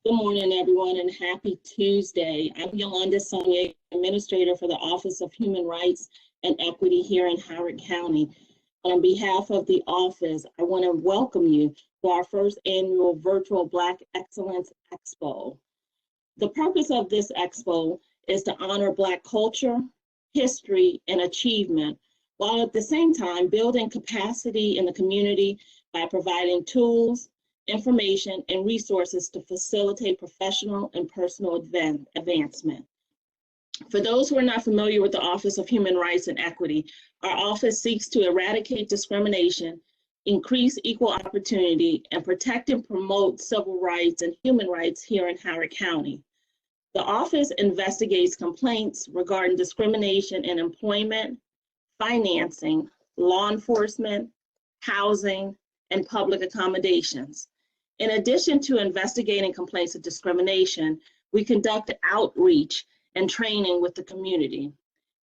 Good morning, everyone, and happy Tuesday. I'm Yolanda Sonia, Administrator for the Office of Human Rights and Equity here in Howard County. On behalf of the office, I want to welcome you to our first annual virtual Black Excellence Expo. The purpose of this expo is to honor Black culture, history, and achievement, while at the same time building capacity in the community by providing tools, information, and resources to facilitate professional and personal advancement. For those who are not familiar with the Office of Human Rights and Equity, our office seeks to eradicate discrimination, increase equal opportunity, and protect and promote civil rights and human rights here in Howard County. The office investigates complaints regarding discrimination in employment, financing, law enforcement, housing, and public accommodations. In addition to investigating complaints of discrimination, we conduct outreach and training with the community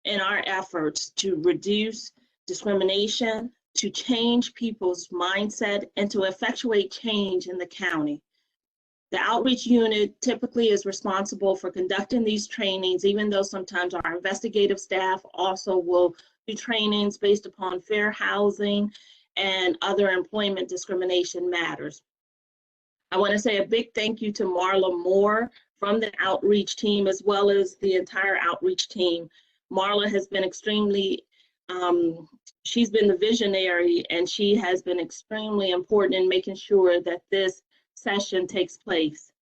in our efforts to reduce discrimination, to change people's mindset, and to effectuate change in the county. The outreach unit typically is responsible for conducting these trainings, even though sometimes our investigative staff also will do trainings based upon fair housing and other employment discrimination matters. I want to say a big thank you to Marla Moore from the outreach team, as well as the entire outreach team. Marla has been extremely, she's been the visionary, and she has been extremely important in making sure that this session takes place.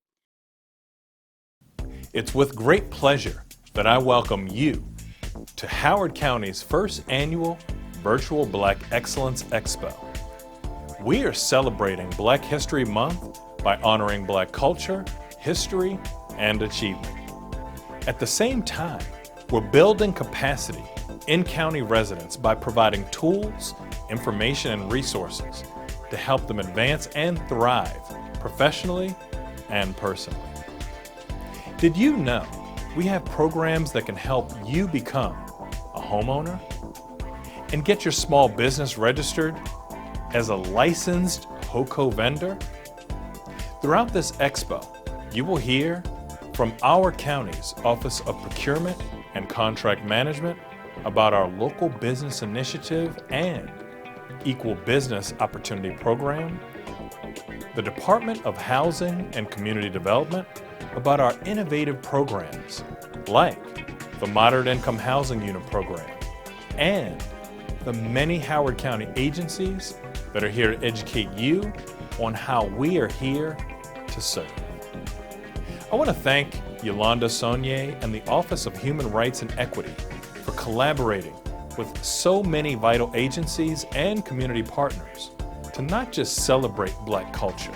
It's with great pleasure that I welcome you to Howard County's first annual virtual Black Excellence Expo. We are celebrating Black History Month by honoring Black culture, history, and achievement. At the same time, we're building capacity in county residents by providing tools, information, and resources to help them advance and thrive professionally and personally. Did you know we have programs that can help you become a homeowner and get your small business registered as a licensed HOCO vendor? Throughout this expo, you will hear from our county's Office of Procurement and Contract Management about our local business initiative and Equal Business Opportunity Program, the Department of Housing and Community Development about our innovative programs like the Moderate Income Housing Unit Program, and the many Howard County agencies that are here to educate you on how we are here to serve. I want to thank Yolanda Sonia and the Office of Human Rights and Equity for collaborating with so many vital agencies and community partners to not just celebrate Black culture,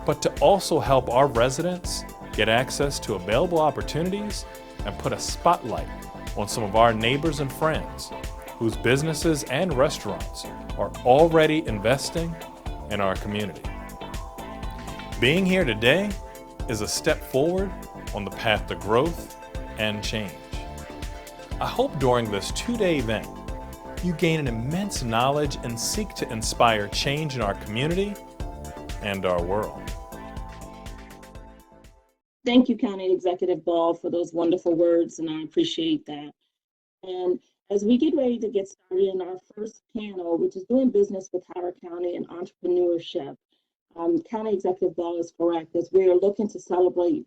but to also help our residents get access to available opportunities and put a spotlight on some of our neighbors and friends whose businesses and restaurants are already investing in our community. Being here today is a step forward on the path to growth and change. I hope during this two-day event, you gain an immense knowledge and seek to inspire change in our community and our world. Thank you, County Executive Ball, for those wonderful words, and I appreciate that. And as we get ready to get started in our first panel, which is doing business with Howard County and entrepreneurship, County Executive Ball is correct. As we are looking to celebrate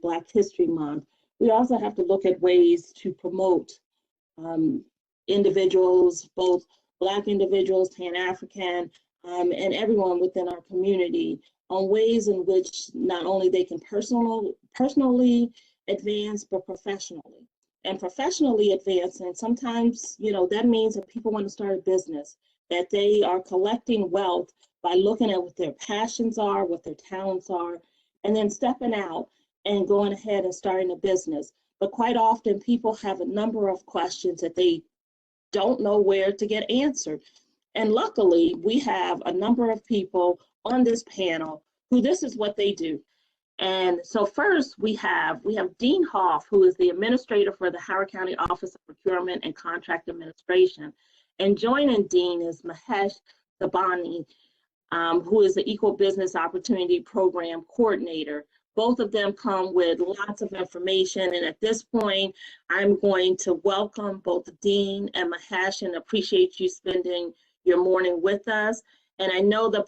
Black History Month, we also have to look at ways to promote individuals, both Black individuals, Pan-African, and everyone within our community, on ways in which not only they can personally advance, but professionally. And professionally advancing, sometimes, that means that people want to start a business, that they are collecting wealth by looking at what their passions are, what their talents are, and then stepping out and going ahead and starting a business. But quite often people have a number of questions that they don't know where to get answered. And luckily, we have a number of people on this panel who this is what they do. And so first we have Dean Hoff, who is the administrator for the Howard County Office of Procurement and Contract Administration. And joining Dean is Mahesh Sabnani, who is the Equal Business Opportunity Program Coordinator Both of them come with lots of information. And at this point, I'm going to welcome both Dean and Mahesh and appreciate you spending your morning with us. And I know the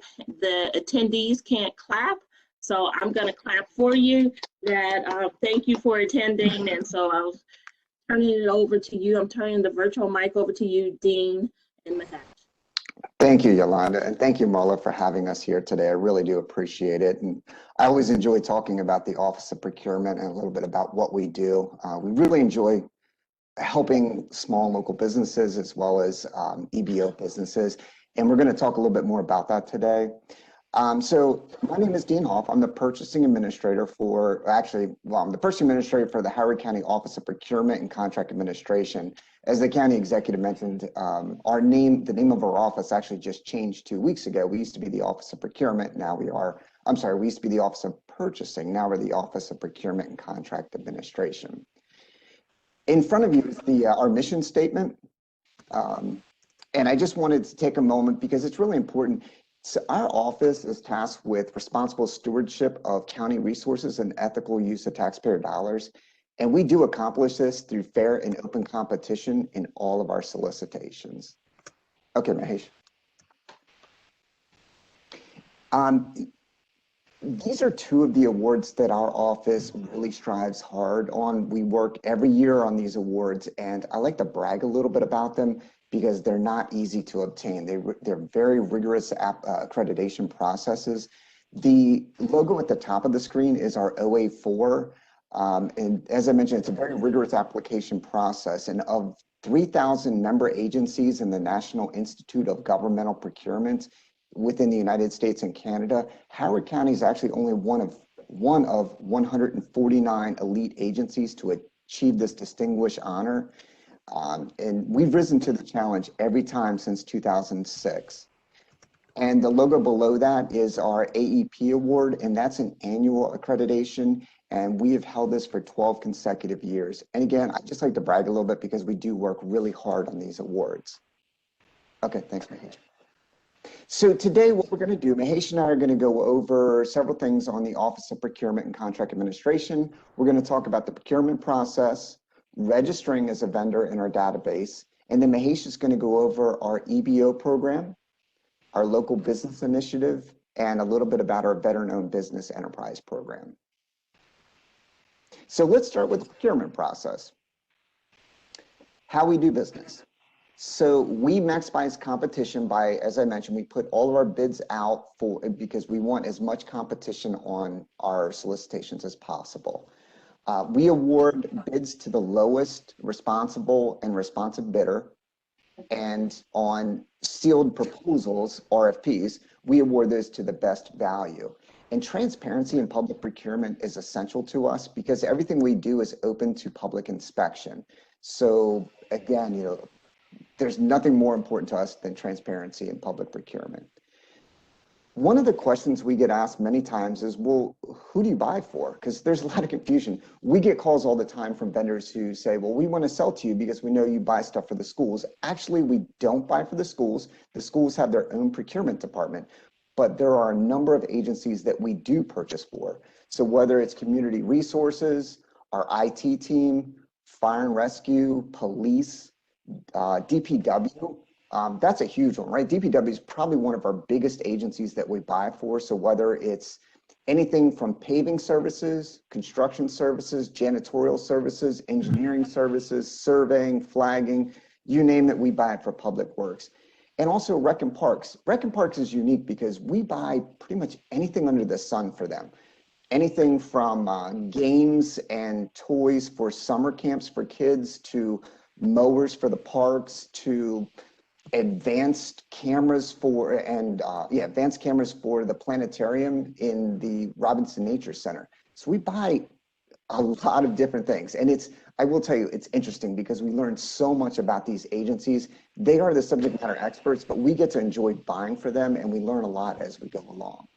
attendees can't clap, so I'm going to clap for you. Thank you for attending. And so I'll turn it over to you. I'm turning the virtual mic over to you, Dean and Mahesh. Thank you, Yolanda, and thank you, Marla, for having us here today. I really do appreciate it. And I always enjoy talking about the Office of Procurement and a little bit about what we do. We really enjoy helping small local businesses as well as EBO businesses. And we're going to talk a little bit more about that today. So my name is Dean Hoff. I'm the purchasing administrator for, I'm the purchasing administrator for the Howard County Office of Procurement and Contract Administration. As the county executive mentioned, the name of our office actually just changed 2 weeks ago. We used to be the Office of Procurement. Now we used to be the Office of Purchasing. Now we're the Office of Procurement and Contract Administration. In front of you is our mission statement. And I just wanted to take a moment because it's really important. So our office is tasked with responsible stewardship of county resources and ethical use of taxpayer dollars. And we do accomplish this through fair and open competition in all of our solicitations. Okay, Mahesh. These are two of the awards that our office really strives hard on. We work every year on these awards, and I like to brag a little bit about them because they're not easy to obtain. They're very rigorous accreditation processes. The logo at the top of the screen is our OA4. And as I mentioned, it's a very rigorous application process. And of 3,000 member agencies in the National Institute of Governmental Procurement within the United States and Canada, Howard County is actually only one of 149 elite agencies to achieve this distinguished honor. And we've risen to the challenge every time since 2006. And the logo below that is our AEP award, and that's an annual accreditation. And we have held this for 12 consecutive years. And again, I just like to brag a little bit because we do work really hard on these awards. Okay, thanks, Mahesh. So today what we're going to do, Mahesh and I are going to go over several things on the Office of Procurement and Contract Administration. We're going to talk about the procurement process, registering as a vendor in our database, and then Mahesh is going to go over our EBO program, our local business initiative, and a little bit about our veteran-owned business enterprise program. So let's start with the procurement process. How we do business. So we maximize competition by, as I mentioned, we put all of our bids out because we want as much competition on our solicitations as possible. We award bids to the lowest responsible and responsive bidder. And on sealed proposals, RFPs, we award those to the best value. And transparency in public procurement is essential to us because everything we do is open to public inspection. So again, there's nothing more important to us than transparency in public procurement. One of the questions we get asked many times is, well, who do you buy for? Because there's a lot of confusion. We get calls all the time from vendors who say, well, we want to sell to you because we know you buy stuff for the schools. Actually, we don't buy for the schools. The schools have their own procurement department, but there are a number of agencies that we do purchase for. So whether it's community resources, our IT team, fire and rescue, police, DPW, that's a huge one, right? DPW is probably one of our biggest agencies that we buy for. So whether it's anything from paving services, construction services, janitorial services, engineering services, surveying, flagging, you name it, we buy it for public works. And also Rec and Parks. Rec and Parks is unique because we buy pretty much anything under the sun for them. Anything from games and toys for summer camps for kids to mowers for the parks to advanced cameras for the planetarium in the Robinson Nature Center. So we buy a lot of different things, and I will tell you, it's interesting because we learn so much about these agencies. They are the subject matter experts, but we get to enjoy buying for them, and we learn a lot as we go along.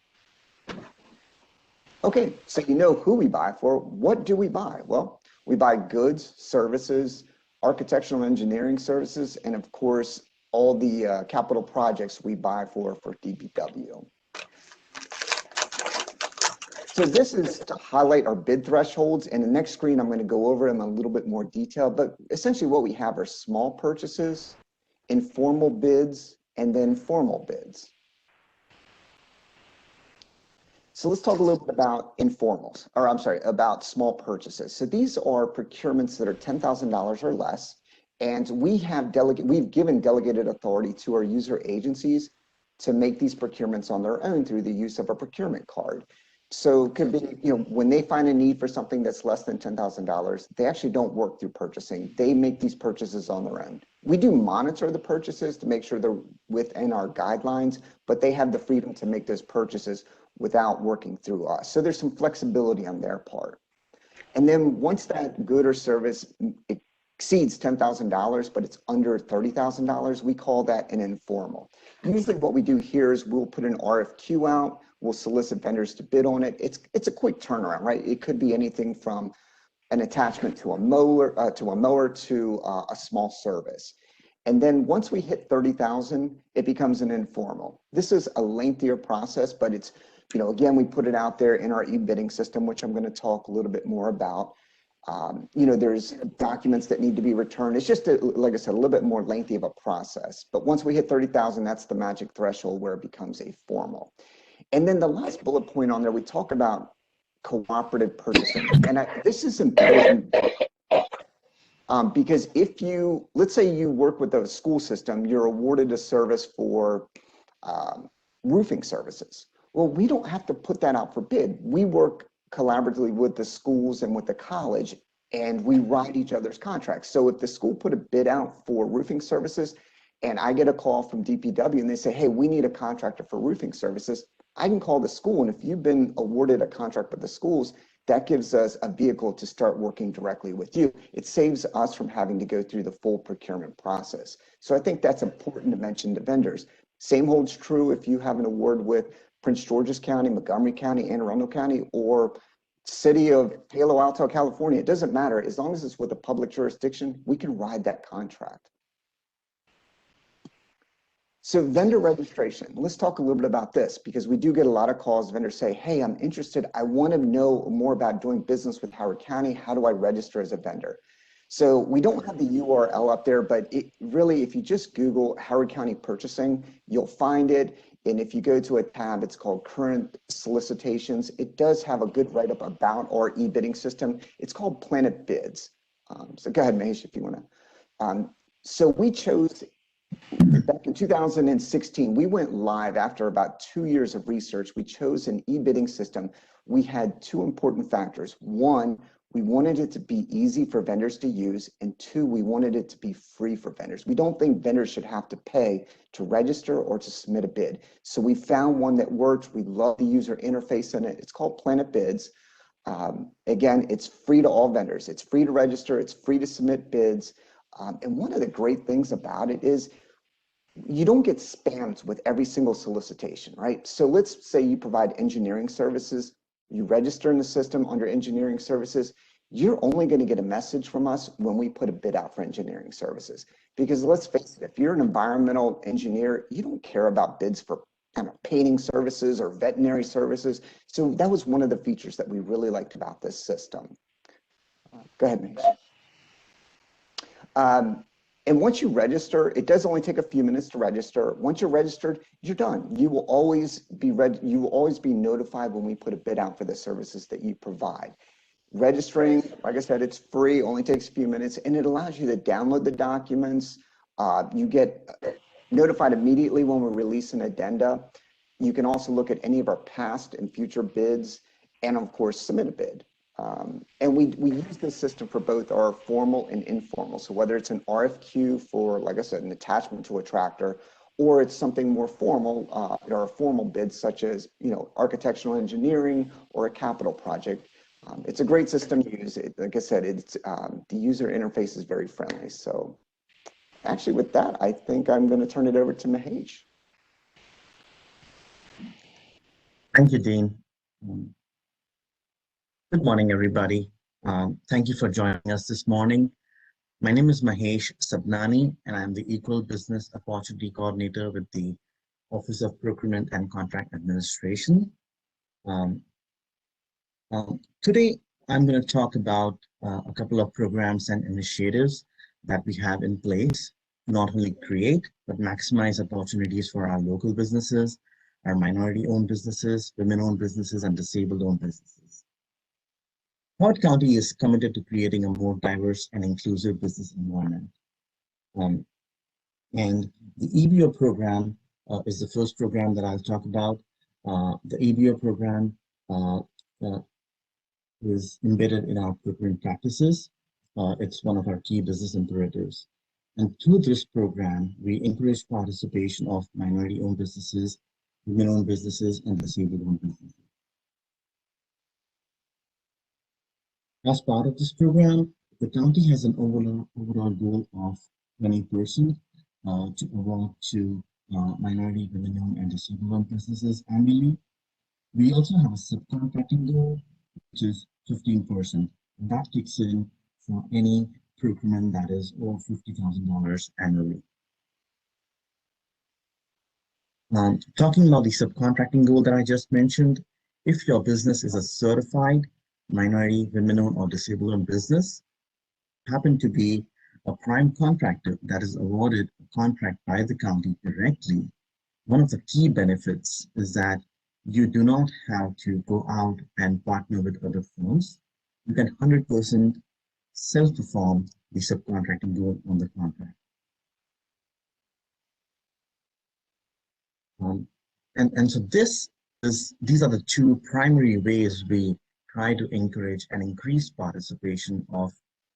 Okay, so you know who we buy for. What do we buy? Well, we buy goods, services, architectural engineering services, and of course, all the capital projects we buy for DPW. So this is to highlight our bid thresholds. And the next screen, I'm going to go over them in a little bit more detail. But essentially what we have are small purchases, informal bids, and then formal bids. So let's talk a little bit about informals, or I'm sorry, about small purchases. So these are procurements that are $10,000 or less. And we've given delegated authority to our user agencies to make these procurements on their own through the use of a procurement card. So it could be, when they find a need for something that's less than $10,000, they actually don't work through purchasing. They make these purchases on their own. We do monitor the purchases to make sure they're within our guidelines, but they have the freedom to make those purchases without working through us. So there's some flexibility on their part. And then once that good or service exceeds $10,000, but it's under $30,000, we call that an informal. Usually what we do here is we'll put an RFQ out, we'll solicit vendors to bid on it. It's a quick turnaround, right? It could be anything from an attachment to a mower to a small service. And then once we hit 30,000, it becomes an informal. This is a lengthier process, but it's, again, we put it out there in our e-bidding system, which I'm going to talk a little bit more about. There's documents that need to be returned. It's just, like I said, a little bit more lengthy of a process. But once we hit 30,000, that's the magic threshold where it becomes a formal. And then the last bullet point on there, we talk about cooperative purchasing. And this is important because let's say you work with a school system, you're awarded a service for roofing services. Well, we don't have to put that out for bid. We work collaboratively with the schools and with the college, and we write each other's contracts. So if the school put a bid out for roofing services and I get a call from DPW and they say, hey, we need a contractor for roofing services, I can call the school. And if you've been awarded a contract with the schools, that gives us a vehicle to start working directly with you. It saves us from having to go through the full procurement process. So I think that's important to mention to vendors. Same holds true if you have an award with Prince George's County, Montgomery County, Anne Arundel County, or city of Palo Alto, California. It doesn't matter. As long as it's with a public jurisdiction, we can ride that contract. So vendor registration, let's talk a little bit about this because we do get a lot of calls. Vendors say, hey, I'm interested. I want to know more about doing business with Howard County. How do I register as a vendor? So we don't have the URL up there, but it really, if you just Google Howard County Purchasing, you'll find it. And if you go to a tab, it's called Current Solicitations. It does have a good write-up about our e-bidding system. It's called Planet Bids. So go ahead, Mahesh, if you want to. So we chose, back in 2016, we went live after about 2 years of research. We chose an e-bidding system. We had two important factors. One, we wanted it to be easy for vendors to use, and two, we wanted it to be free for vendors. We don't think vendors should have to pay to register or to submit a bid. So we found one that works. We love the user interface in it. It's called Planet Bids. Again, it's free to all vendors. It's free to register. It's free to submit bids. And one of the great things about it is you don't get spammed with every single solicitation, right? So let's say you provide engineering services. You register in the system under engineering services, you're only going to get a message from us when we put a bid out for engineering services. Because let's face it, if you're an environmental engineer, you don't care about bids for kind of painting services or veterinary services. So that was one of the features that we really liked about this system. Go ahead, Mahesh. And once you register, it does only take a few minutes to register. Once you're registered, you're done. You will always be notified when we put a bid out for the services that you provide. Registering, like I said, it's free, only takes a few minutes, and it allows you to download the documents. You get notified immediately when we release an addenda. You can also look at any of our past and future bids, and of course, submit a bid. And we use this system for both our formal and informal. So whether it's an RFQ for, like I said, an attachment to a tractor, or it's something more formal, or a formal bid such as, architectural engineering or a capital project. It's a great system to use. Like I said, it's the user interface is very friendly. So actually with that, I think I'm going to turn it over to Mahesh. Thank you, Dean. Good morning, everybody. Thank you for joining us this morning. My name is Mahesh Sabnani, and I'm the Equal Business Opportunity Coordinator with the Office of Procurement and Contract Administration. Today, I'm going to talk about a couple of programs and initiatives that we have in place to not only create, but maximize opportunities for our local businesses, our minority-owned businesses, women-owned businesses, and disabled-owned businesses. Howard County is committed to creating a more diverse and inclusive business environment. And the EBO program is the first program that I'll talk about. The EBO program is embedded in our procurement practices. It's one of our key business imperatives. And through this program, we encourage participation of minority-owned businesses, women-owned businesses, and disabled-owned businesses. As part of this program, the county has an overall goal of 20% to award to minority, women-owned, and disabled-owned businesses annually. We also have a subcontracting goal, which is 15%. And that kicks in for any procurement that is over $50,000 annually. Talking about the subcontracting goal that I just mentioned, if your business is a certified minority, women-owned, or disabled-owned business, happen to be a prime contractor that is awarded a contract by the county directly, one of the key benefits is that you do not have to go out and partner with other firms. You can 100% self-perform the subcontracting goal on the contract. So these are the two primary ways we try to encourage and increase participation of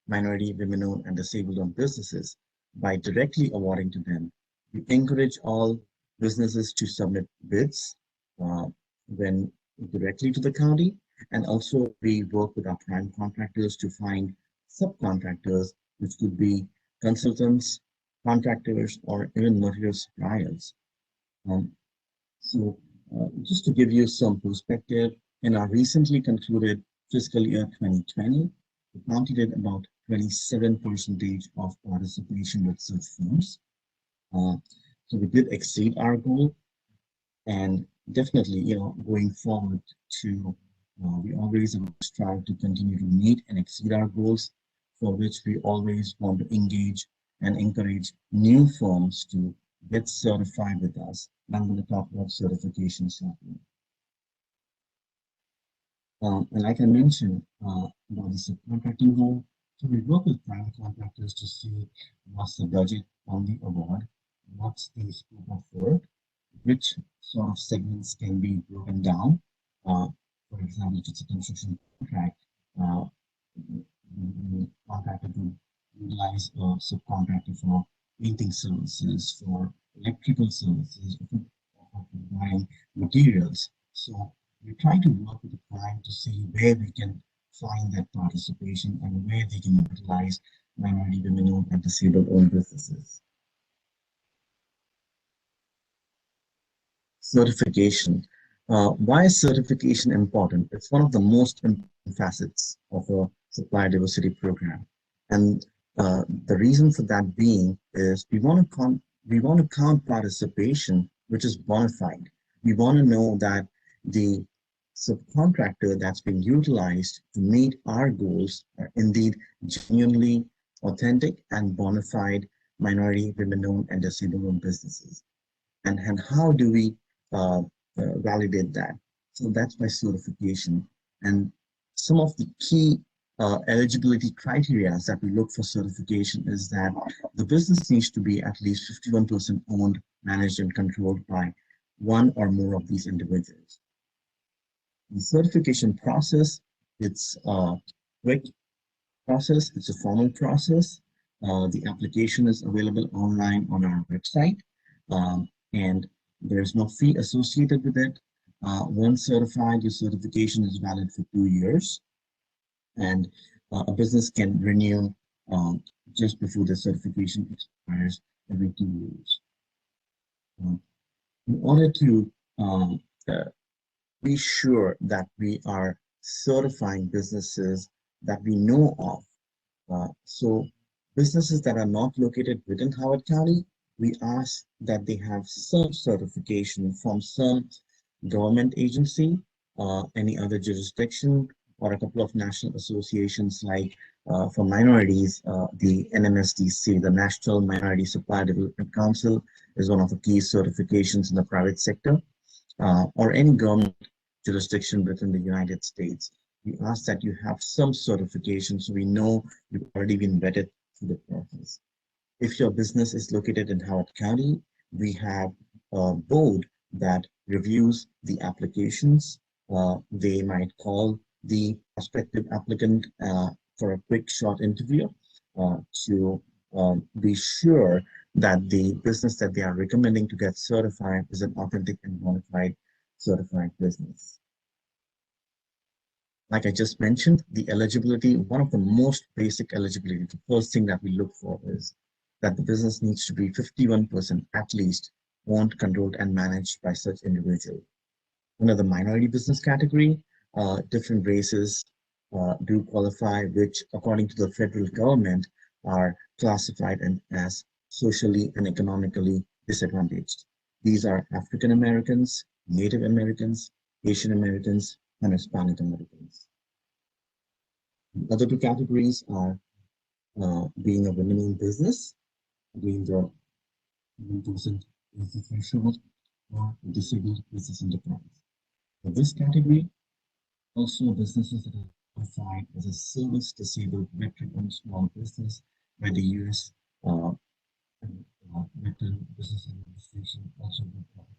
minority, women-owned, and disabled-owned businesses by directly awarding to them. We encourage all businesses to submit bids when directly to the county, and also we work with our prime contractors to find subcontractors, which could be consultants, contractors, or even material suppliers. Just to give you some perspective, in our recently concluded fiscal year 2020, the county did about 27% of participation with such firms. So we did exceed our goal, and definitely, going forward we always strive to continue to meet and exceed our goals, for which we always want to engage and encourage new firms to get certified with us. I'm going to talk about certification shortly. And like I mentioned about the subcontracting goal, so we work with private contractors to see what's the budget on the award, what's the scope of work, which sort of segments can be broken down. For example, if it's a construction contract, the contractor could utilize a subcontractor for painting services, for electrical services, for buying materials. So we try to work with the client to see where we can find that participation and where they can utilize minority, women-owned, and disabled-owned businesses. Certification. Why is certification important? It's one of the most important facets of a supplier diversity program. And the reason for that being is we want to count participation, which is bona fide. We want to know that the subcontractor that's being utilized to meet our goals are indeed genuinely authentic and bona fide minority, women-owned, and disabled-owned businesses. And how do we validate that? So that's by certification. And some of the key eligibility criteria that we look for certification is that the business needs to be at least 51% owned, managed, and controlled by one or more of these individuals. The certification process, it's a quick process, it's a formal process. The application is available online on our website, and there's no fee associated with it. Once certified, your certification is valid for 2 years, and a business can renew just before the certification expires every 2 years. In order to be sure that we are certifying businesses that we know of, so businesses that are not located within Howard County, we ask that they have some certification from some government agency, any other jurisdiction, or a couple of national associations like for minorities, the NMSDC, the National Minority Supplier Development Council, is one of the key certifications in the private sector, or any government jurisdiction within the United States. We ask that you have some certification so we know you've already been vetted through the process. If your business is located in Howard County, we have a board that reviews the applications. They might call the prospective applicant for a quick short interview to be sure that the business that they are recommending to get certified is an authentic and bona fide certified business. Like I just mentioned, the eligibility, one of the most basic eligibility, the first thing that we look for is that the business needs to be 51% at least owned, controlled, and managed by such individual. Under the minority business category, different races do qualify, which according to the federal government are classified as socially and economically disadvantaged. These are African Americans, Native Americans, Asian Americans, and Hispanic Americans. The other two categories are being a women-owned business, being the 1% is the threshold, or disabled business enterprise. For this category, also businesses that are qualified as a service-disabled veteran-owned small business by the U.S. Veteran Business Administration also will qualify.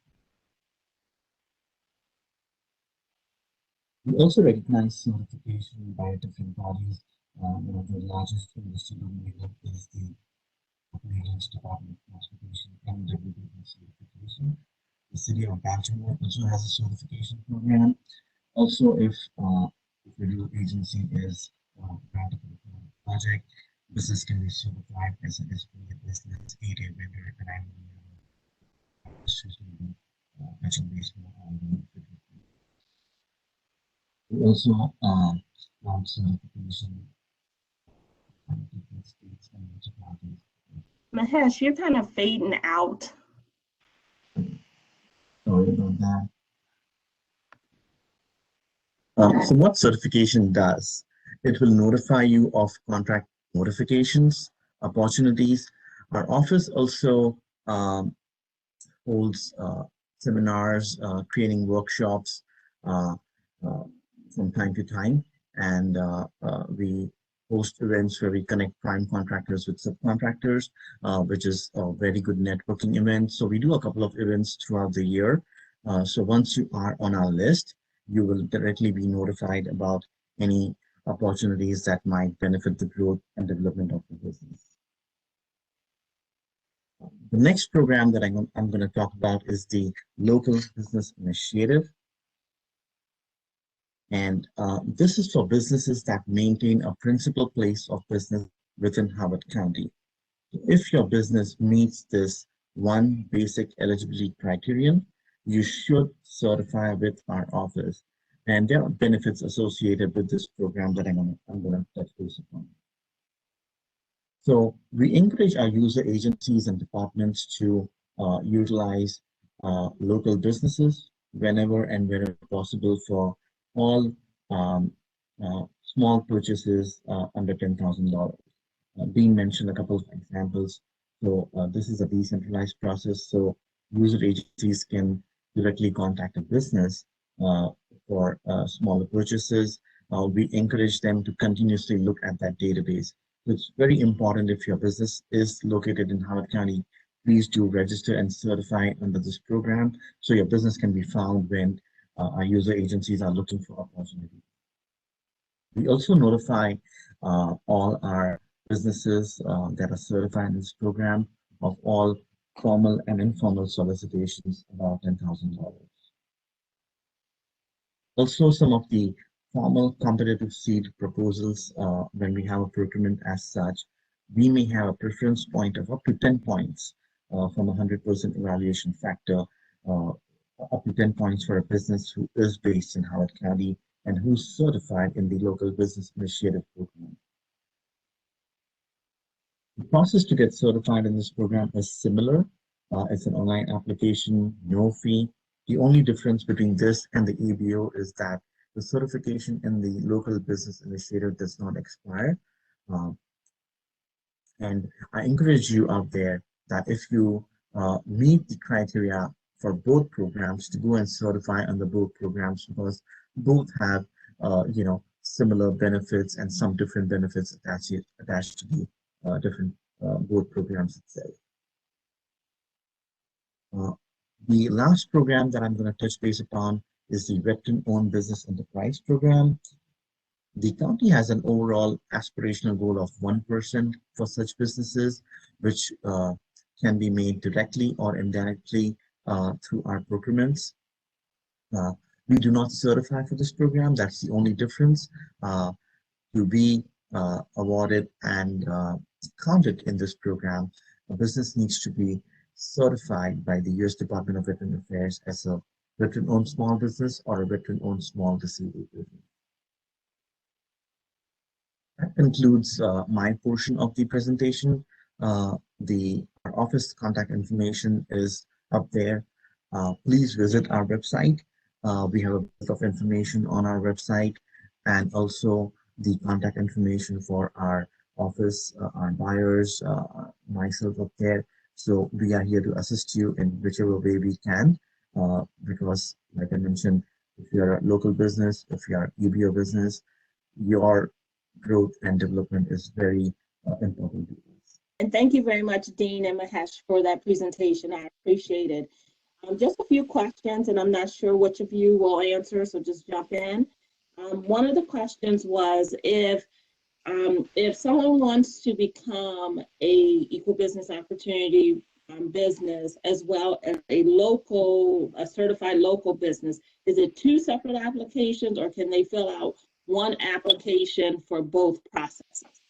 We also recognize certification by different bodies. One of the largest industry dominator is the Maryland's Department of Transportation MWD certification. The city of Baltimore also has a certification program. Also, if your agency is granted a project, business can be certified as an SBA business, area vendor, and I will mention these more on the. We also want certification from different states and municipalities. Mahesh, you're kind of fading out. Sorry about that. So what certification does? It will notify you of contract notifications, opportunities. Our office also holds seminars, training workshops from time to time, and we host events where we connect prime contractors with subcontractors, which is a very good networking event. So we do a couple of events throughout the year. So once you are on our list, you will directly be notified about any opportunities that might benefit the growth and development of the business. The next program that I'm going to talk about is the Local Business Initiative. And this is for businesses that maintain a principal place of business within Howard County. If your business meets this one basic eligibility criterion, you should certify with our office. And there are benefits associated with this program that I'm going to touch base upon. So we encourage our user agencies and departments to utilize local businesses whenever and wherever possible for all small purchases under $10,000. Being mentioned a couple of examples. So this is a decentralized process. So user agencies can directly contact a business for smaller purchases. We encourage them to continuously look at that database. It's very important if your business is located in Howard County, please do register and certify under this program so your business can be found when our user agencies are looking for opportunities. We also notify all our businesses that are certified in this program of all formal and informal solicitations about $10,000. Also, some of the formal competitive seed proposals, when we have a procurement as such, we may have a preference point of up to 10 points from a 100% evaluation factor, up to 10 points for a business who is based in Howard County and who's certified in the Local Business Initiative program. The process to get certified in this program is similar. It's an online application, no fee. The only difference between this and the EBO is that the certification in the local business initiative does not expire. And I encourage you out there that if you meet the criteria for both programs, to go and certify under both programs, because both have similar benefits and some different benefits attached to the different both programs itself. The last program that I'm going to touch base upon is the Veteran-Owned Business Enterprise Program. The county has an overall aspirational goal of 1% for such businesses, which can be made directly or indirectly through our procurements. We do not certify for this program. That's the only difference. To be awarded and counted in this program, a business needs to be certified by the U.S. Department of Veteran Affairs as a veteran-owned small business or a veteran-owned small disabled business. That concludes my portion of the presentation. Our office contact information is up there. Please visit our website. We have a bit of information on our website, and also the contact information for our office, our buyers, myself up there. So we are here to assist you in whichever way we can, because like I mentioned, if you're a local business, if you are EBO business, your growth and development is very important to us. And thank you very much, Dean and Mahesh, for that presentation. I appreciate it. Just a few questions, and I'm not sure which of you will answer, so just jump in. One of the questions was if someone wants to become a equal business opportunity business as well as a certified local business, is it two separate applications, or can they fill out one application for both processes?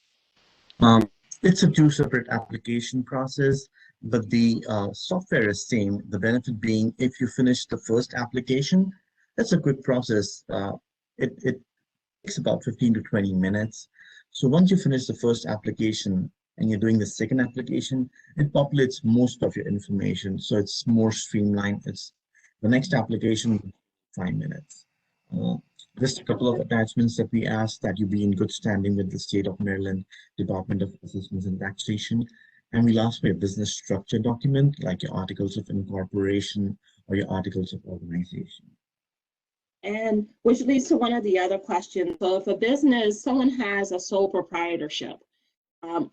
It's a two separate application process, but the software is same. The benefit being, if you finish the first application, that's a quick process. It takes about 15 to 20 minutes. So once you finish the first application and you're doing the second application, it populates most of your information. So it's more streamlined. It's the next application, 5 minutes. Just a couple of attachments that we ask that you be in good standing with the State of Maryland Department of Assessments and Taxation. And we'll ask for a business structure document, like your articles of incorporation or your articles of organization. And which leads to one of the other questions. So if a business, someone has a sole proprietorship,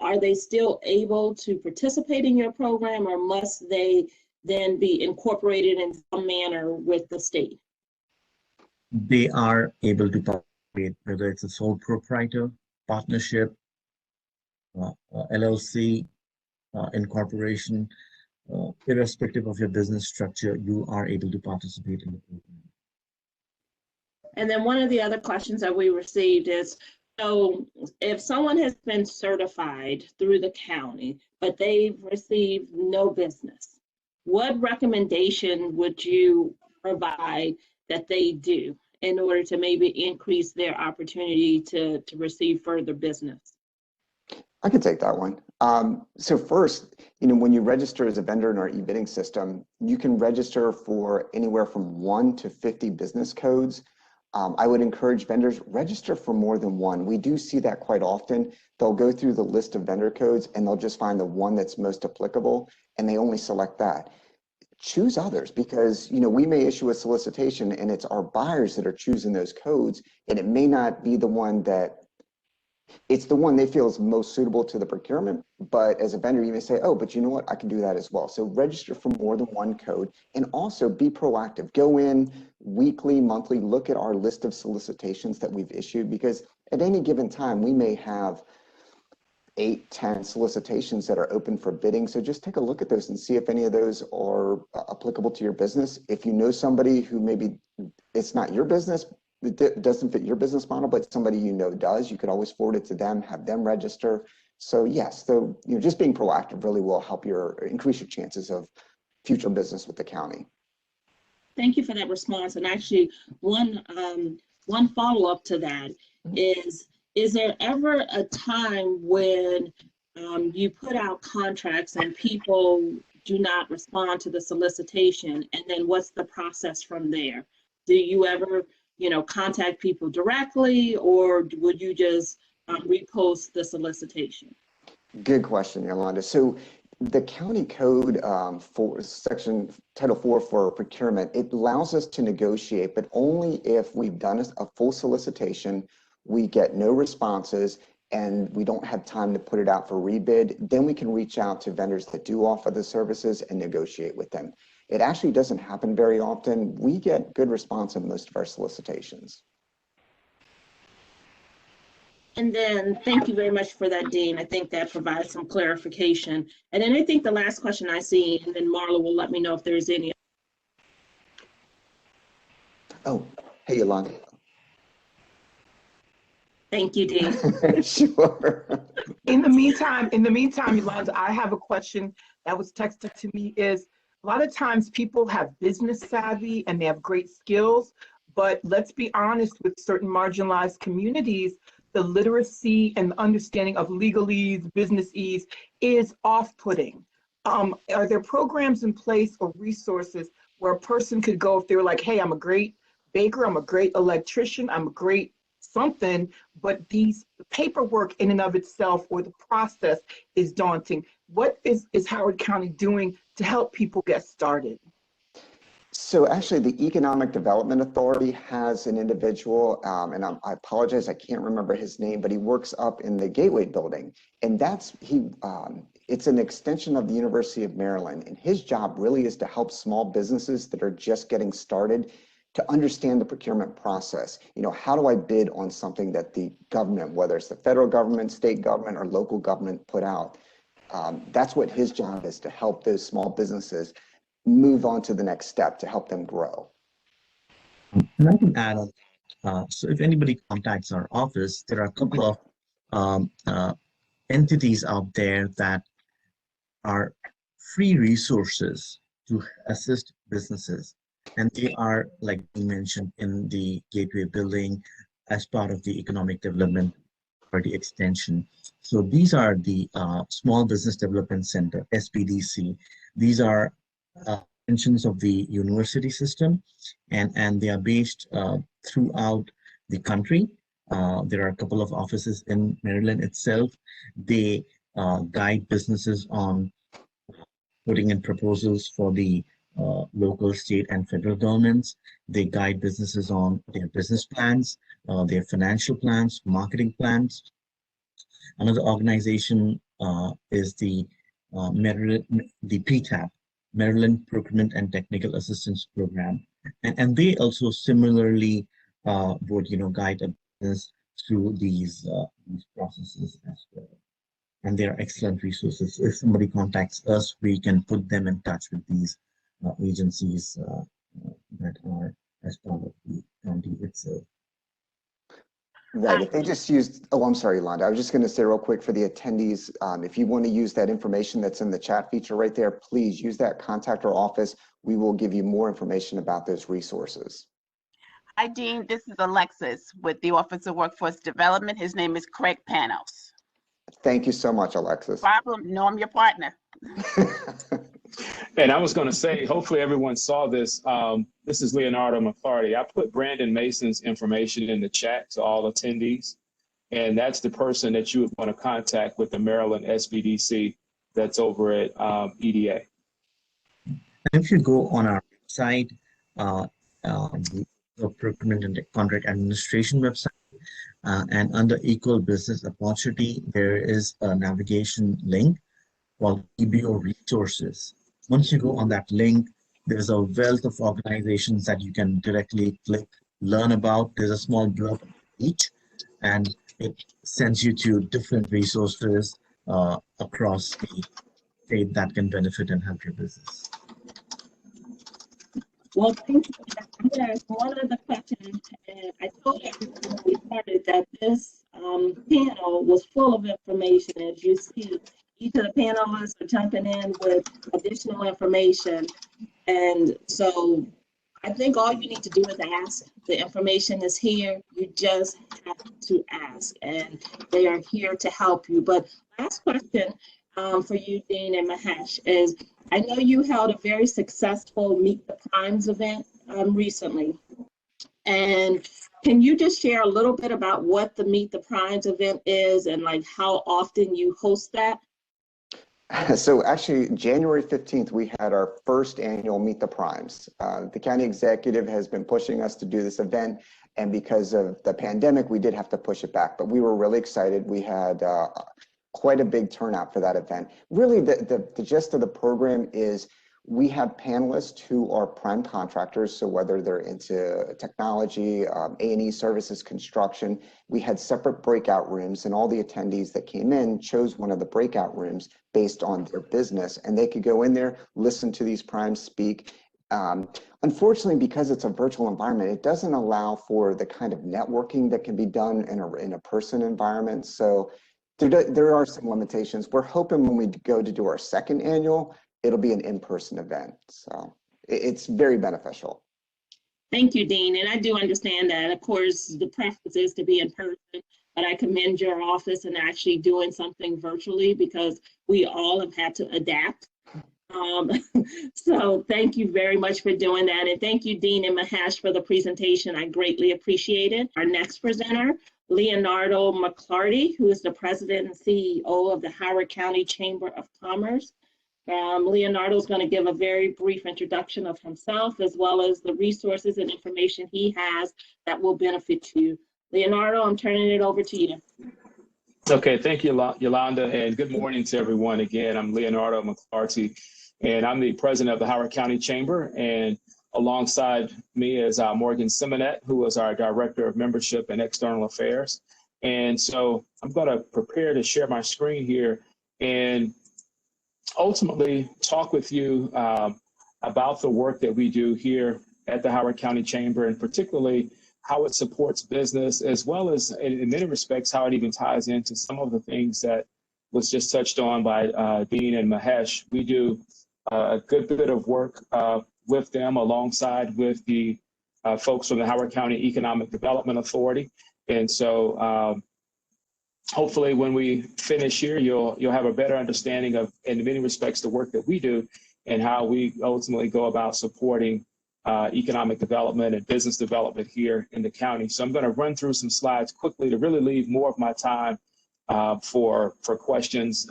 are they still able to participate in your program, or must they then be incorporated in some manner with the state? They are able to participate, whether it's a sole proprietor, partnership, LLC, incorporation, irrespective of your business structure, you are able to participate in the program. And then one of the other questions that we received is, so if someone has been certified through the county, but they've received no business, what recommendation would you provide that they do in order to maybe increase their opportunity to receive further business? I can take that one. So first, when you register as a vendor in our e-bidding system, you can register for anywhere from 1 to 50 business codes. I would encourage vendors, register for more than one. We do see that quite often. They'll go through the list of vendor codes and they'll just find the one that's most applicable, and they only select that. Choose others, because we may issue a solicitation and it's our buyers that are choosing those codes, and it may not be the one that it's the one they feel is most suitable to the procurement. But as a vendor, you may say, oh, but you know what, I can do that as well. So register for more than one code, and also be proactive. Go in weekly, monthly, look at our list of solicitations that we've issued, because at any given time, we may have 8, 10 solicitations that are open for bidding. So just take a look at those and see if any of those are applicable to your business. If you know somebody who maybe it's not your business, it doesn't fit your business model, but somebody does, you could always forward it to them, have them register. So yes, so just being proactive really will help increase your chances of future business with the county. Thank you for that response. And actually, one follow-up to that is there ever a time when you put out contracts and people do not respond to the solicitation, and then what's the process from there? Do you ever contact people directly, or would you just repost the solicitation? Good question, Yolanda. So the county code for section Title 4 for procurement, it allows us to negotiate, but only if we've done a full solicitation, we get no responses, and we don't have time to put it out for rebid. Then we can reach out to vendors that do offer the services and negotiate with them. It actually doesn't happen very often. We get good response in most of our solicitations. And then, thank you very much for that, Dean. I think that provides some clarification. And then I think the last question I see, and then Marla will let me know if there's any. Oh, hey, Yolanda. Thank you, Dean. Sure. In the meantime, Yolanda, I have a question that was texted to me. Is a lot of times people have business savvy and they have great skills, but let's be honest, with certain marginalized communities, the literacy and the understanding of legalese, businessese is off-putting. Are there programs in place or resources where a person could go if they were like, hey, I'm a great baker, I'm a great electrician, I'm a great something, but the paperwork in and of itself or the process is daunting. What is Howard County doing to help people get started? So actually, the Economic Development Authority has an individual, and I apologize, I can't remember his name, but he works up in the Gateway building, and it's an extension of the University of Maryland, and his job really is to help small businesses that are just getting started to understand the procurement process. How do I bid on something that the government, whether it's the federal government, state government, or local government, put out? That's what his job is, to help those small businesses move on to the next step, to help them grow. And I can add on. So if anybody contacts our office, there are a couple of entities out there that are free resources to assist businesses. And they are, like you mentioned, in the Gateway building as part of the Economic Development Authority extension. So these are the Small Business Development Center, SBDC. These are extensions of the university system, and they are based throughout the country. There are a couple of offices in Maryland itself. They guide businesses on putting in proposals for the local, state, and federal governments. They guide businesses on their business plans, their financial plans, marketing plans. Another organization is the PTAP, Maryland Procurement and Technical Assistance Program, and they also similarly would guide a business through these processes as well. And they are excellent resources. If somebody contacts us, we can put them in touch with these agencies that are as part of the county itself. Right, if they just used, oh, I'm sorry, Yolanda. I was just going to say real quick for the attendees, if you want to use that information that's in the chat feature right there, please use that, contact our office. We will give you more information about those resources. Hi, Dean. This is Alexis with the Office of Workforce Development. His name is Craig Panos. Thank you so much, Alexis. Problem, no, I'm your partner. And I was going to say, hopefully everyone saw this. This is Leonardo McClarty. I put Brandon Mason's information in the chat to all attendees. And that's the person that you would want to contact with the Maryland SBDC that's over at EDA. If you go on our website, the Procurement and Contract Administration website, and under Equal Business Opportunity, there is a navigation link called EBO Resources. Once you go on that link, there's a wealth of organizations that you can directly click, learn about. There's a small blurb each, and it sends you to different resources across the state that can benefit and help your business. Well, thank you. I'm going to ask one other question. And I told everyone when we started that this panel was full of information. As you see, each of the panelists are jumping in with additional information. And so I think all you need to do is ask. The information is here. You just have to ask, and they are here to help you. But last question for you, Dean and Mahesh, is I know you held a very successful Meet the Primes event recently. And can you just share a little bit about what the Meet the Primes event is and like how often you host that? So actually, January 15th, we had our first annual Meet the Primes. The county executive has been pushing us to do this event, and because of the pandemic, we did have to push it back, but we were really excited. We had quite a big turnout for that event. Really, the gist of the program is we have panelists who are prime contractors, so whether they're into technology, A&E services, construction, we had separate breakout rooms, and all the attendees that came in chose one of the breakout rooms based on their business, and they could go in there, listen to these primes speak. Unfortunately, because it's a virtual environment, it doesn't allow for the kind of networking that can be done in a person environment. So there are some limitations. We're hoping when we go to do our second annual, it'll be an in-person event. So it's very beneficial. Thank you, Dean. And I do understand that. Of course, the preference is to be in person, but I commend your office in actually doing something virtually because we all have had to adapt. So thank you very much for doing that. And thank you, Dean and Mahesh, for the presentation. I greatly appreciate it. Our next presenter, Leonardo McClarty, who is the president and CEO of the Howard County Chamber of Commerce. Leonardo is going to give a very brief introduction of himself, as well as the resources and information he has that will benefit you. Leonardo, I'm turning it over to you. Okay, thank you, Yolanda, and good morning to everyone. Again, I'm Leonardo McCarty, and I'm the president of the Howard County Chamber, and alongside me is Morgan Simonet, who is our director of membership and external affairs. And so I'm going to prepare to share my screen here and ultimately talk with you about the work that we do here at the Howard County Chamber, and particularly how it supports business, as well as in many respects, how it even ties into some of the things that was just touched on by Dean and Mahesh. We do a good bit of work with them alongside with the folks from the Howard County Economic Development Authority. And so hopefully when we finish here, you'll have a better understanding of, in many respects, the work that we do and how we ultimately go about supporting economic development and business development here in the county. So I'm going to run through some slides quickly to really leave more of my time for questions,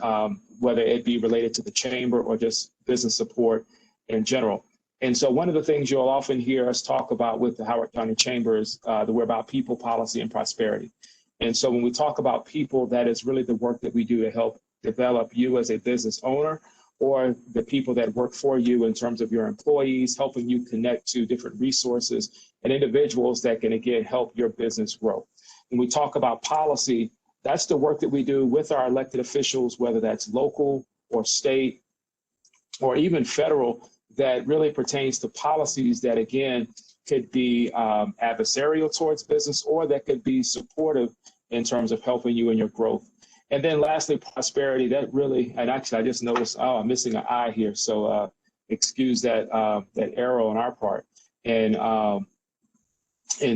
whether it be related to the chamber or just business support in general. And so one of the things you'll often hear us talk about with the Howard County Chamber is that we're about people, policy, and prosperity. And so when we talk about people, that is really the work that we do to help develop you as a business owner, or the people that work for you in terms of your employees, helping you connect to different resources and individuals that can, again, help your business grow. When we talk about policy, that's the work that we do with our elected officials, whether that's local or state or even federal, that really pertains to policies that, again, could be adversarial towards business, or that could be supportive in terms of helping you in your growth. And then lastly, prosperity, that really, and actually I just noticed, oh, I'm missing an I here. So excuse that that arrow on our part. And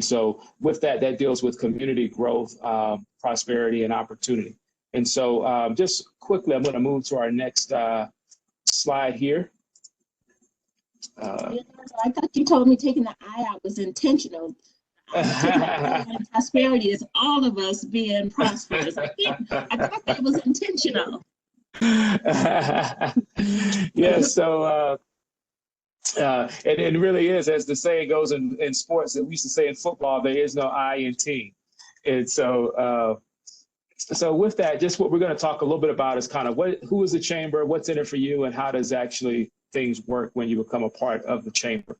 so with that, that deals with community growth, prosperity, and opportunity. And so just quickly, I'm going to move to our next slide here. I thought you told me taking the I out was intentional. Prosperity is all of us being prosperous. I thought that was intentional. Yes, so and it really is, as the saying goes in sports that we used to say in football, there is no I in team. And so so with that, just what we're going to talk a little bit about is kind of who is the chamber, what's in it for you, and how does actually things work when you become a part of the chamber.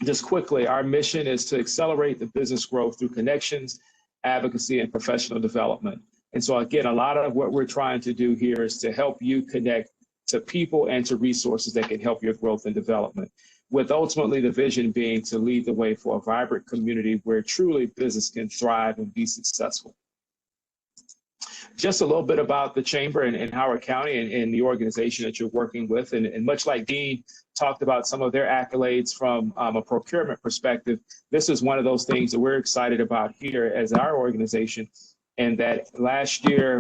Just quickly, our mission is to accelerate the business growth through connections, advocacy, and professional development. And so again, a lot of what we're trying to do here is to help you connect to people and to resources that can help your growth and development, with ultimately the vision being to lead the way for a vibrant community where truly business can thrive and be successful. Just a little bit about the chamber and Howard County and the organization that you're working with. And much like Dean talked about some of their accolades from a procurement perspective, this is one of those things that we're excited about here as our organization. And that last year,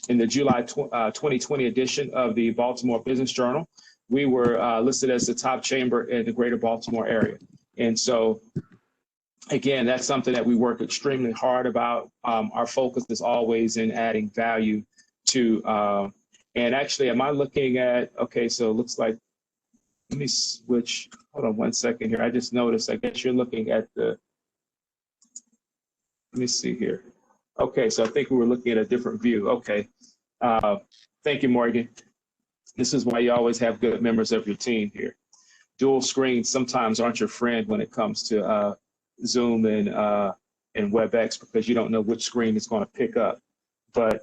in the July 2020 edition of the Baltimore Business Journal, we were listed as the top chamber in the greater Baltimore area. And so again, that's something that we work extremely hard about. Our focus is always in adding value to, and actually, am I looking at, okay, so it looks like, let me switch, hold on one second here. I just noticed, I guess you're looking at the, let me see here. Okay, so I think we were looking at a different view. Okay, thank you, Morgan. This is why you always have good members of your team here. Dual screens sometimes aren't your friend when it comes to Zoom and WebEx, because you don't know which screen it's going to pick up. But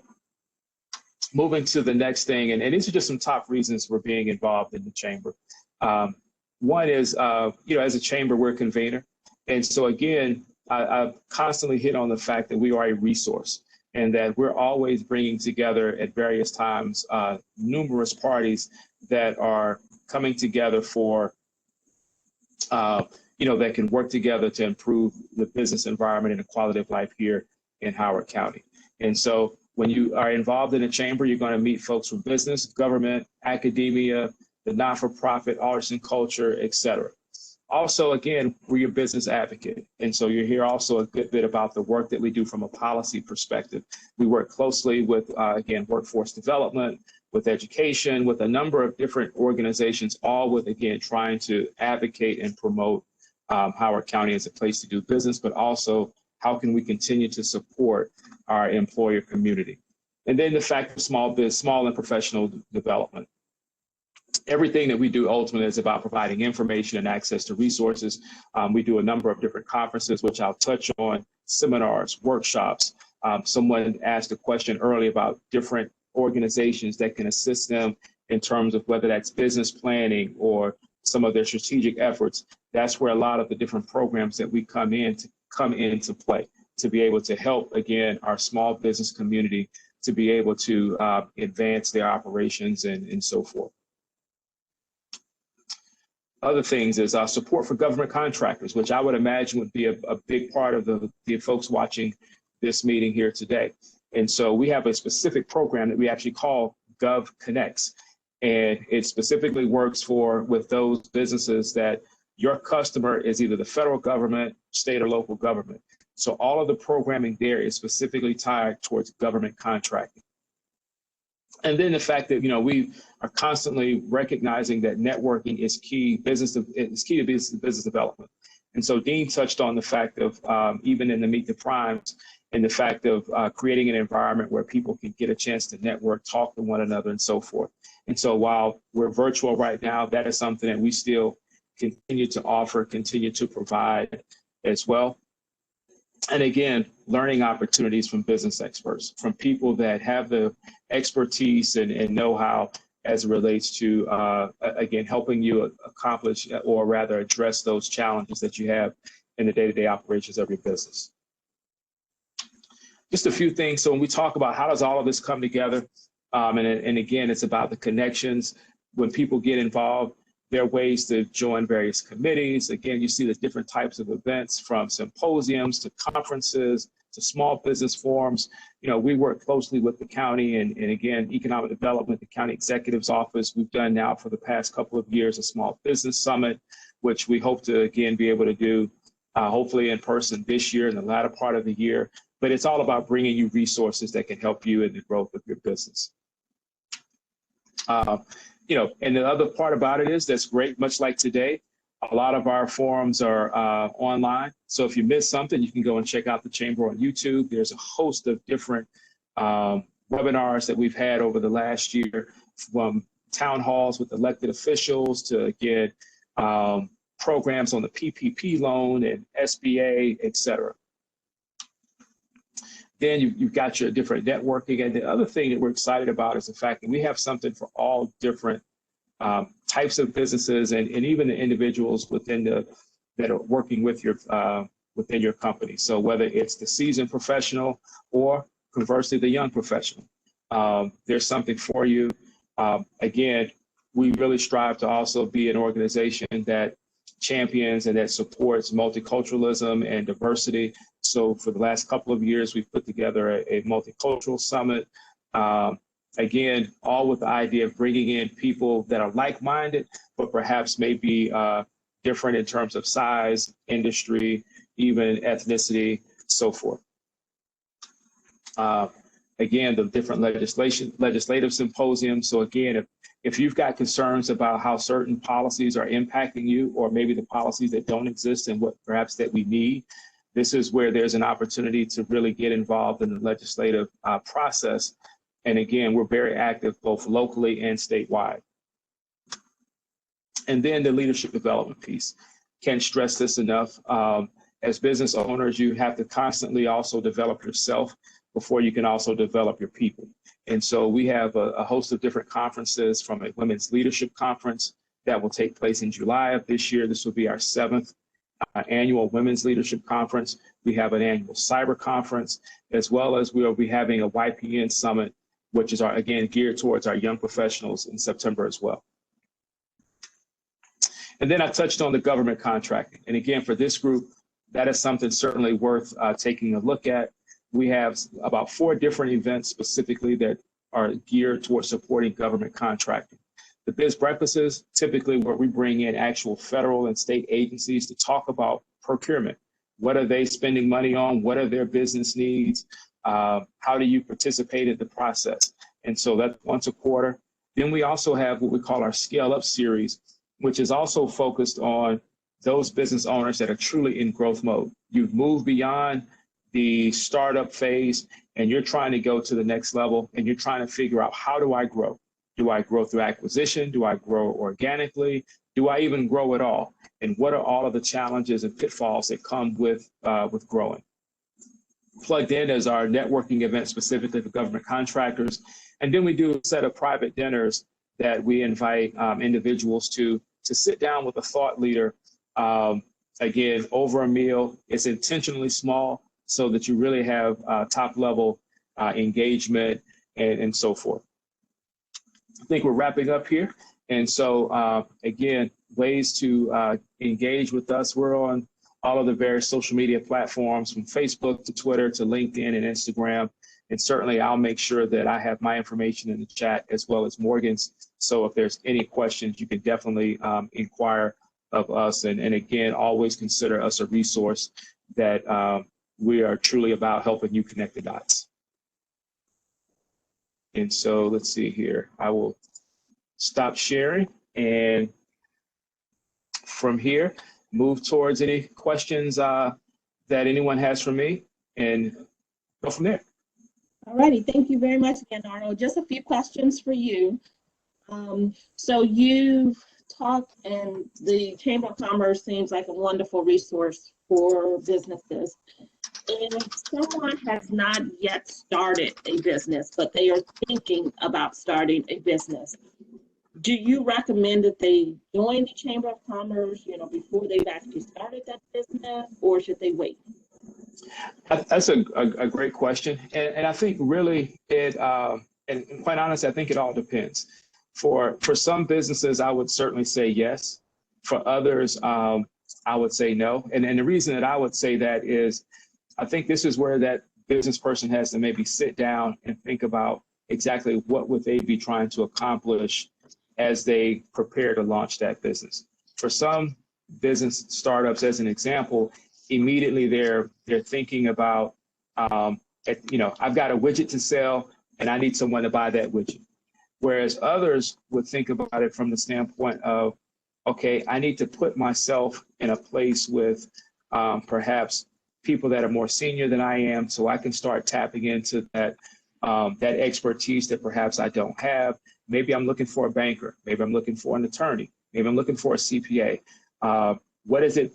moving to the next thing, and these are just some top reasons for being involved in the chamber. One is, as a chamber, we're a convener. And so again, I constantly hit on the fact that we are a resource and that we're always bringing together at various times numerous parties that are coming together for, that can work together to improve the business environment and the quality of life here in Howard County. And so when you are involved in a chamber, you're going to meet folks from business, government, academia, the not-for-profit, arts and culture, et cetera. Also, again, we're your business advocate. And so you'll hear also a good bit about the work that we do from a policy perspective. We work closely with, again, workforce development, with education, with a number of different organizations, all with, again, trying to advocate and promote Howard County as a place to do business, but also how can we continue to support our employer community. And then the fact of small and professional development. Everything that we do ultimately is about providing information and access to resources. We do a number of different conferences, which I'll touch on, seminars, workshops. Someone asked a question earlier about different organizations that can assist them in terms of whether that's business planning or some of their strategic efforts. That's where a lot of the different programs that we come into play to be able to help, again, our small business community to be able to advance their operations and so forth. Other things is support for government contractors, which I would imagine would be a big part of the folks watching this meeting here today. And so we have a specific program that we actually call Gov Connects. And it specifically works with those businesses that your customer is either the federal government, state or local government. So all of the programming there is specifically tied towards government contracting. And then the fact that, we are constantly recognizing that networking is key to business development. And so Dean touched on the fact of even in the Meet the Primes and the fact of creating an environment where people can get a chance to network, talk to one another and so forth. And so while we're virtual right now, that is something that we still continue to offer, continue to provide as well. And again, learning opportunities from business experts, from people that have the expertise and know-how as it relates to, again, helping you accomplish or rather address those challenges that you have in the day-to-day operations of your business. Just a few things. So when we talk about how does all of this come together, and again, it's about the connections. When people get involved, there are ways to join various committees. Again, you see the different types of events, from symposiums to conferences to small business forums. We work closely with the county and again, economic development, the county executive's office. We've done now for the past couple of years a small business summit, which we hope to again be able to do hopefully in person this year in the latter part of the year. But it's all about bringing you resources that can help you in the growth of your business. And the other part about it is that's great, much like today, a lot of our forums are online. So if you missed something, you can go and check out the chamber on YouTube. There's a host of different webinars that we've had over the last year, from town halls with elected officials to, again, programs on the PPP loan and SBA, et cetera. Then you've got your different networking. And the other thing that we're excited about is the fact that we have something for all different types of businesses and even the individuals that are working with within your company. So whether it's the seasoned professional or conversely, the young professional, there's something for you. Again, we really strive to also be an organization that champions and that supports multiculturalism and diversity. So for the last couple of years, we've put together a Multicultural Summit. Again, all with the idea of bringing in people that are like-minded, but perhaps maybe different in terms of size, industry, even ethnicity, so forth. Again, the different legislative symposiums. So again, if you've got concerns about how certain policies are impacting you, or maybe the policies that don't exist and what perhaps that we need, this is where there's an opportunity to really get involved in the legislative process. And again, we're very active both locally and statewide. And then the leadership development piece. Can't stress this enough. As business owners, you have to constantly also develop yourself before you can also develop your people. And so we have a host of different conferences, from a women's leadership conference that will take place in July of this year. This will be our 7th annual women's leadership conference. We have an annual cyber conference, as well as we'll be having a YPN summit, which is again geared towards our young professionals in September as well. And then I touched on the government contracting. And again, for this group, that is something certainly worth taking a look at. We have about 4 different events specifically that are geared towards supporting government contracting. The biz breakfasts, typically where we bring in actual federal and state agencies to talk about procurement. What are they spending money on? What are their business needs? How do you participate in the process? And so that's once a quarter. Then we also have what we call our Scale Up series, which is also focused on those business owners that are truly in growth mode. You've moved beyond the startup phase and you're trying to go to the next level, and you're trying to figure out, how do I grow? Do I grow through acquisition? Do I grow organically? Do I even grow at all? And what are all of the challenges and pitfalls that come with growing? Plugged in is our networking event specifically for government contractors. And then we do a set of private dinners that we invite individuals to sit down with a thought leader, again, over a meal. It's intentionally small so that you really have top level engagement and so forth. I think we're wrapping up here. And so again, ways to engage with us. We're on all of the various social media platforms, from Facebook to Twitter to LinkedIn and Instagram. And certainly I'll make sure that I have my information in the chat as well as Morgan's. So if there's any questions, you can definitely inquire of us. And again, always consider us a resource that we are truly about helping you connect the dots. And so let's see here. I will stop sharing and from here, move towards any questions that anyone has for me and go from there. All righty, thank you very much, Leonardo. Just a few questions for you. So you've talked, and the Chamber of Commerce seems like a wonderful resource for businesses. And someone has not yet started a business, but they are thinking about starting a business. Do you recommend that they join the Chamber of Commerce, before they've actually started that business, or should they wait? That's a great question. And I think really and quite honestly, I think it all depends. For some businesses, I would certainly say yes. For others, I would say no. And the reason that I would say that is, I think this is where that business person has to maybe sit down and think about exactly what would they be trying to accomplish as they prepare to launch that business. For some business startups, as an example, immediately they're thinking about, I've got a widget to sell and I need someone to buy that widget. Whereas others would think about it from the standpoint of, okay, I need to put myself in a place with perhaps people that are more senior than I am, so I can start tapping into that expertise that perhaps I don't have. Maybe I'm looking for a banker. Maybe I'm looking for an attorney. Maybe I'm looking for a CPA. What is it,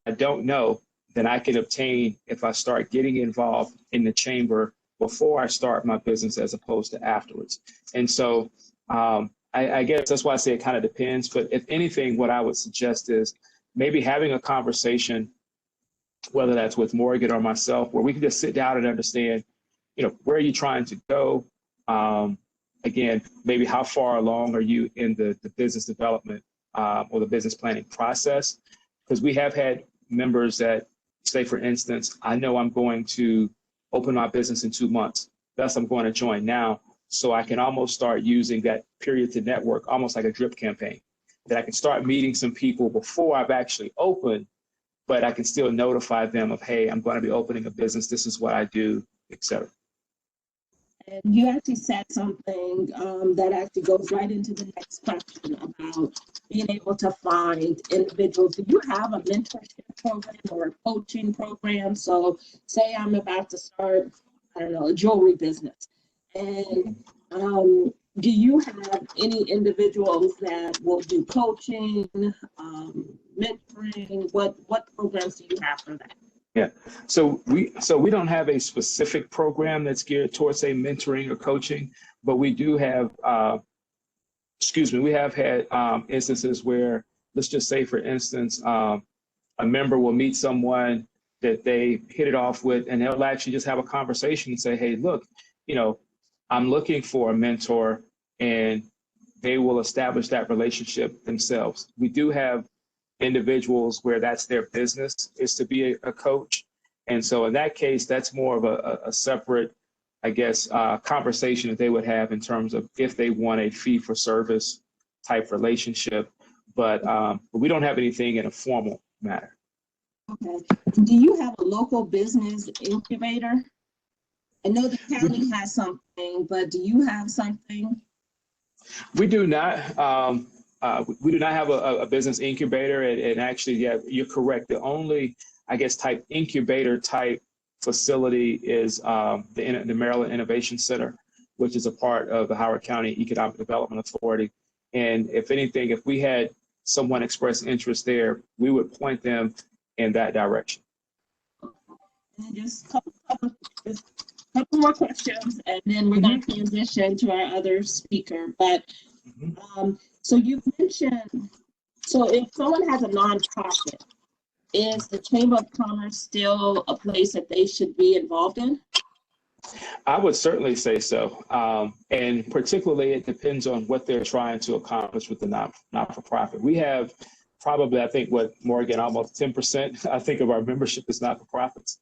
I don't know, that I can obtain if I start getting involved in the chamber before I start my business as opposed to afterwards. And so I guess that's why I say it kind of depends. But if anything, what I would suggest is maybe having a conversation, whether that's with Morgan or myself, where we can just sit down and understand, where are you trying to go? Again, maybe how far along are you in the business development or the business planning process? Because we have had members that say, for instance, I know I'm going to open my business in 2 months. Thus, I'm going to join now. So I can almost start using that period to network, almost like a drip campaign, that I can start meeting some people before I've actually opened, but I can still notify them of, hey, I'm going to be opening a business. This is what I do, et cetera. And you actually said something that actually goes right into the next question about being able to find individuals. Do you have a mentorship program or a coaching program? So say I'm about to start, I don't know, a jewelry business. And do you have any individuals that will do coaching, mentoring? What programs do you have for that? Yeah, so we don't have a specific program that's geared towards, say, mentoring or coaching, but we do have, we have had instances where, let's just say, for instance, a member will meet someone that they hit it off with, and they'll actually just have a conversation and say, hey, look, I'm looking for a mentor, and they will establish that relationship themselves. We do have individuals where that's their business, is to be a coach. And so in that case, that's more of a separate, I guess, conversation that they would have in terms of if they want a fee for service type relationship. But we don't have anything in a formal matter. Okay. Do you have a local business incubator? I know the county has something, but do you have something? We do not. We do not have a business incubator, and actually, yeah, you're correct. The only, I guess, type incubator type facility is the Maryland Innovation Center, which is a part of the Howard County Economic Development Authority. And if anything, if we had someone express interest there, we would point them in that direction. And just a couple more questions, and then we're going to transition to our other speaker. But so you mentioned, so if someone has a nonprofit, is the Chamber of Commerce still a place that they should be involved in? I would certainly say so. And particularly, it depends on what they're trying to accomplish with the not-for-profit. We have probably, I think, Morgan, almost 10%, I think, of our membership is not-for-profits.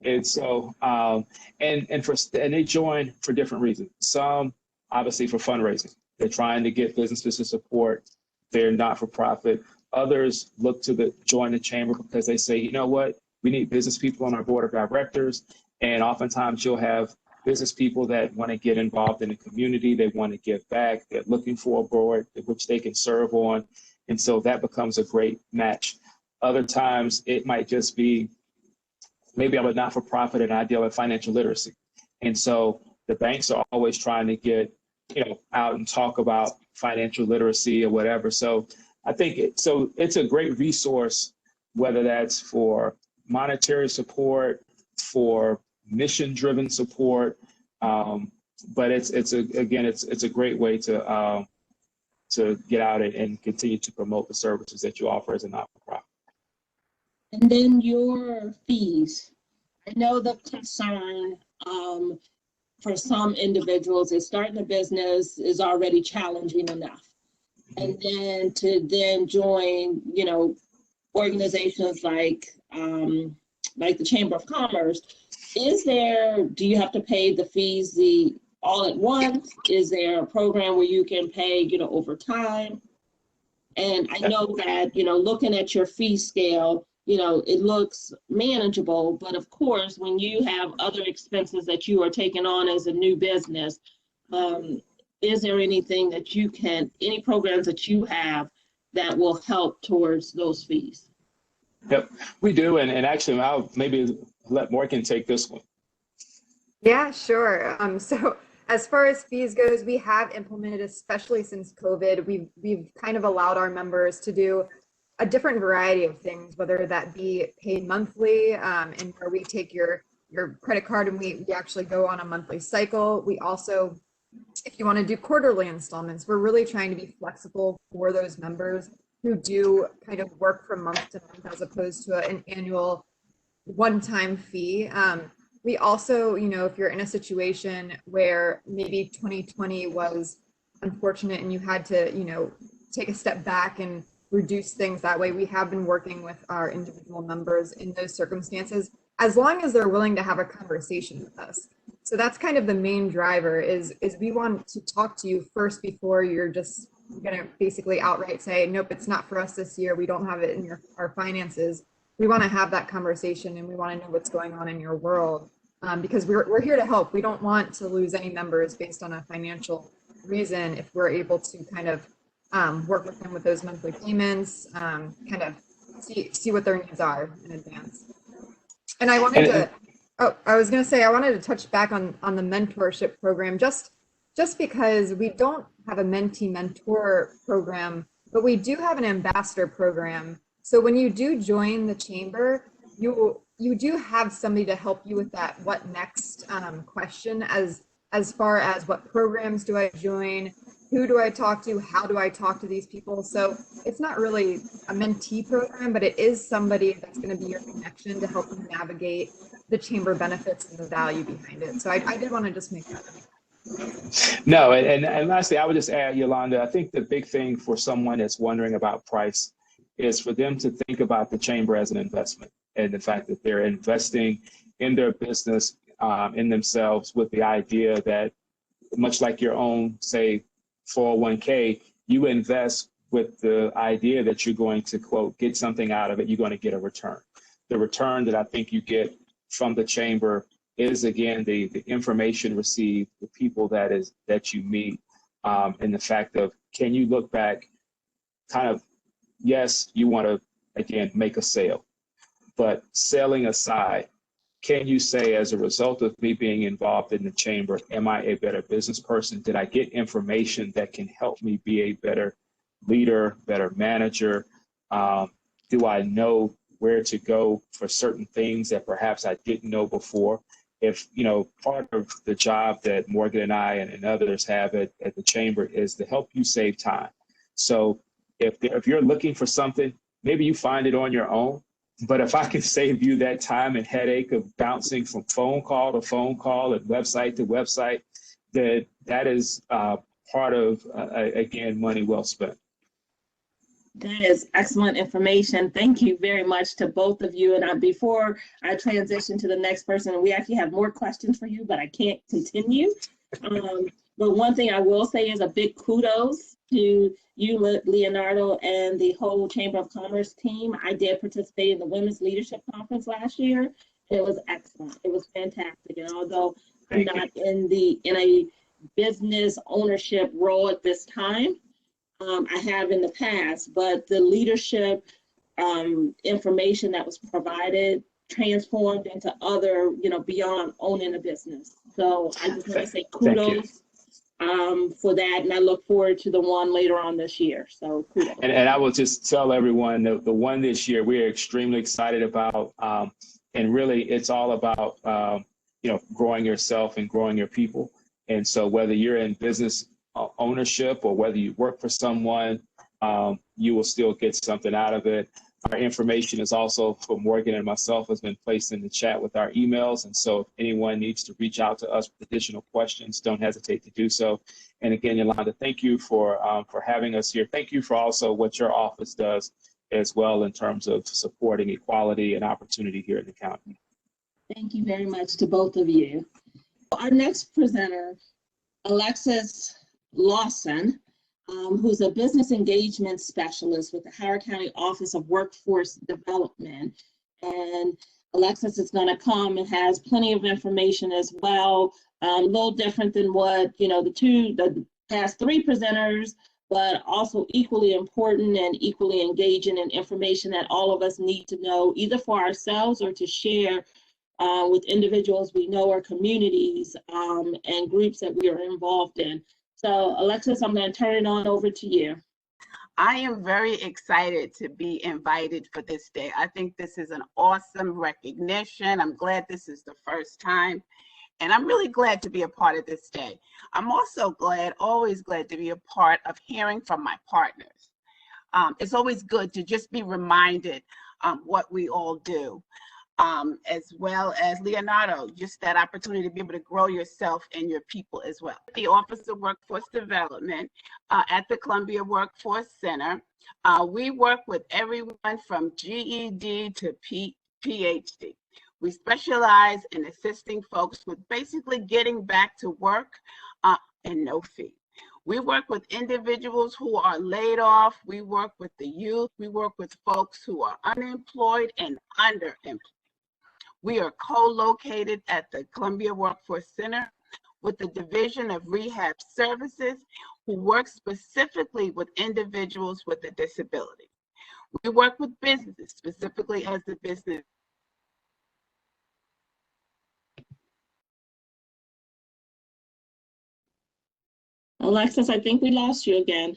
And so, and they join for different reasons. Some, obviously, for fundraising. They're trying to get businesses to support their not-for-profit. Others look to join the chamber because they say, you know what, we need business people on our board of directors. And oftentimes you'll have business people that want to get involved in the community. They want to give back. They're looking for a board which they can serve on. And so that becomes a great match. Other times it might just be, maybe I'm a not-for-profit and I deal with financial literacy. And so the banks are always trying to get, out and talk about financial literacy or whatever. So I think it's a great resource, whether that's for monetary support, for mission-driven support, but it's a great way to get out and continue to promote the services that you offer as a not-for-profit. And then your fees. I know the concern for some individuals is starting a business is already challenging enough. And then to join, organizations like the Chamber of Commerce, do you have to pay the fees all at once? Is there a program where you can pay, over time? And I know that, looking at your fee scale, it looks manageable, but of course, when you have other expenses that you are taking on as a new business, is there anything that any programs that you have that will help towards those fees? Yep, we do. And actually, I'll maybe let Morgan take this one. Yeah, sure. So as far as fees goes, we have implemented, especially since COVID, we've kind of allowed our members to do a different variety of things, whether that be paid monthly, and where we take your credit card and we actually go on a monthly cycle. We also, if you want to do quarterly installments, we're really trying to be flexible for those members who do kind of work from month to month as opposed to an annual one-time fee. We also, if you're in a situation where maybe 2020 was unfortunate and you had to, take a step back and reduce things that way, we have been working with our individual members in those circumstances, as long as they're willing to have a conversation with us. So that's kind of the main driver is we want to talk to you first before you're just going to basically outright say, nope, it's not for us this year. We don't have it in our finances. we want to have that conversation and we want to know what's going on in your world, because we're here to help. We don't want to lose any members based on a financial reason if we're able to kind of work with them with those monthly payments, kind of see what their needs are in advance. And I wanted to, I was going to say, I wanted to touch back on the mentorship program, just because we don't have a mentee-mentor program, but we do have an ambassador program. So when you do join the chamber, you do have somebody to help you with that what next question, as far as what programs do I join, who do I talk to, how do I talk to these people. So it's not really a mentee program, but it is somebody that's going to be your connection to help you navigate the chamber benefits and the value behind it. So I did want to just make that up. No, and lastly, I would just add, Yolanda, I think the big thing for someone that's wondering about price is for them to think about the chamber as an investment, and the fact that they're investing in their business, in themselves, with the idea that, much like your own, say, 401k, you invest with the idea that you're going to, quote, get something out of it. You're going to get a return. The return that I think you get from the chamber is, again, the information received, the people that you meet, and the fact of, can you look back, kind of, yes, you want to, again, make a sale, but selling aside, can you say, as a result of me being involved in the chamber, am I a better business person? Did I get information that can help me be a better leader, better manager? Do I know where to go for certain things that perhaps I didn't know before? If, part of the job that Morgan and I and others have at the chamber is to help you save time. So if you're looking for something, maybe you find it on your own. But if I can save you that time and headache of bouncing from phone call to phone call and website to website, that is part of, again, money well spent. That is excellent information. Thank you very much to both of you. And before I transition to the next person, we actually have more questions for you, but I can't continue. But one thing I will say is a big kudos to you, Leonardo, and the whole Chamber of Commerce team. I did participate in the Women's Leadership Conference last year. It was excellent. It was fantastic. And although I'm not in a business ownership role at this time, I have in the past, but the leadership information that was provided transformed into other, beyond owning a business. So I just want to say kudos for that, and I look forward to the one later on this year. So kudos. And I will just tell everyone that the one this year we're extremely excited about, and really it's all about growing yourself and growing your people. And so whether you're in business ownership or whether you work for someone, you will still get something out of it. Our information is also, for Morgan and myself, has been placed in the chat with our emails. And so if anyone needs to reach out to us with additional questions, don't hesitate to do so. And again, Yolanda, thank you for having us here. Thank you for also what your office does as well in terms of supporting equality and opportunity here in the county. Thank you very much to both of you. Our next presenter, Alexis Lawson, who's a business engagement specialist with the Howard County Office of Workforce Development. And Alexis is going to come and has plenty of information as well, a little different than what, the past three presenters, but also equally important and equally engaging in information that all of us need to know, either for ourselves or to share with individuals we know or communities and groups that we are involved in. So Alexis, I'm going to turn it on over to you. I am very excited to be invited for this day. I think this is an awesome recognition. I'm glad this is the first time, and I'm really glad to be a part of this day. I'm also always glad to be a part of hearing from my partners. It's always good to just be reminded what we all do. As well as Leonardo, just that opportunity to be able to grow yourself and your people as well. The Office of Workforce Development at the Columbia Workforce Center, we work with everyone from GED to PhD. We specialize in assisting folks with basically getting back to work and no fee. We work with individuals who are laid off. We work with the youth. We work with folks who are unemployed and underemployed. We are co-located at the Columbia Workforce Center with the Division of Rehab Services, who works specifically with individuals with a disability. We work with businesses, specifically as the business. Alexis, I think we lost you again.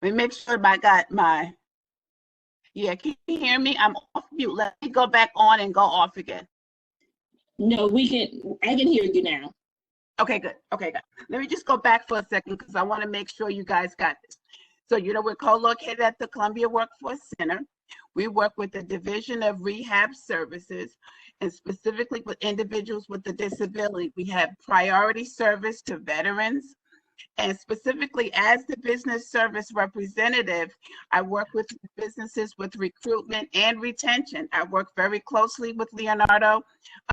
Let me make sure I got my, yeah, can you hear me? I'm off mute. Let me go back on and go off again. No, I can hear you now. Okay, good. Okay, good. Let me just go back for a second because I want to make sure you guys got this. So, we're co-located at the Columbia Workforce Center. We work with the Division of Rehab Services and specifically with individuals with a disability. We have priority service to veterans. And specifically as the business service representative, I work with businesses with recruitment and retention. I work very closely with Leonardo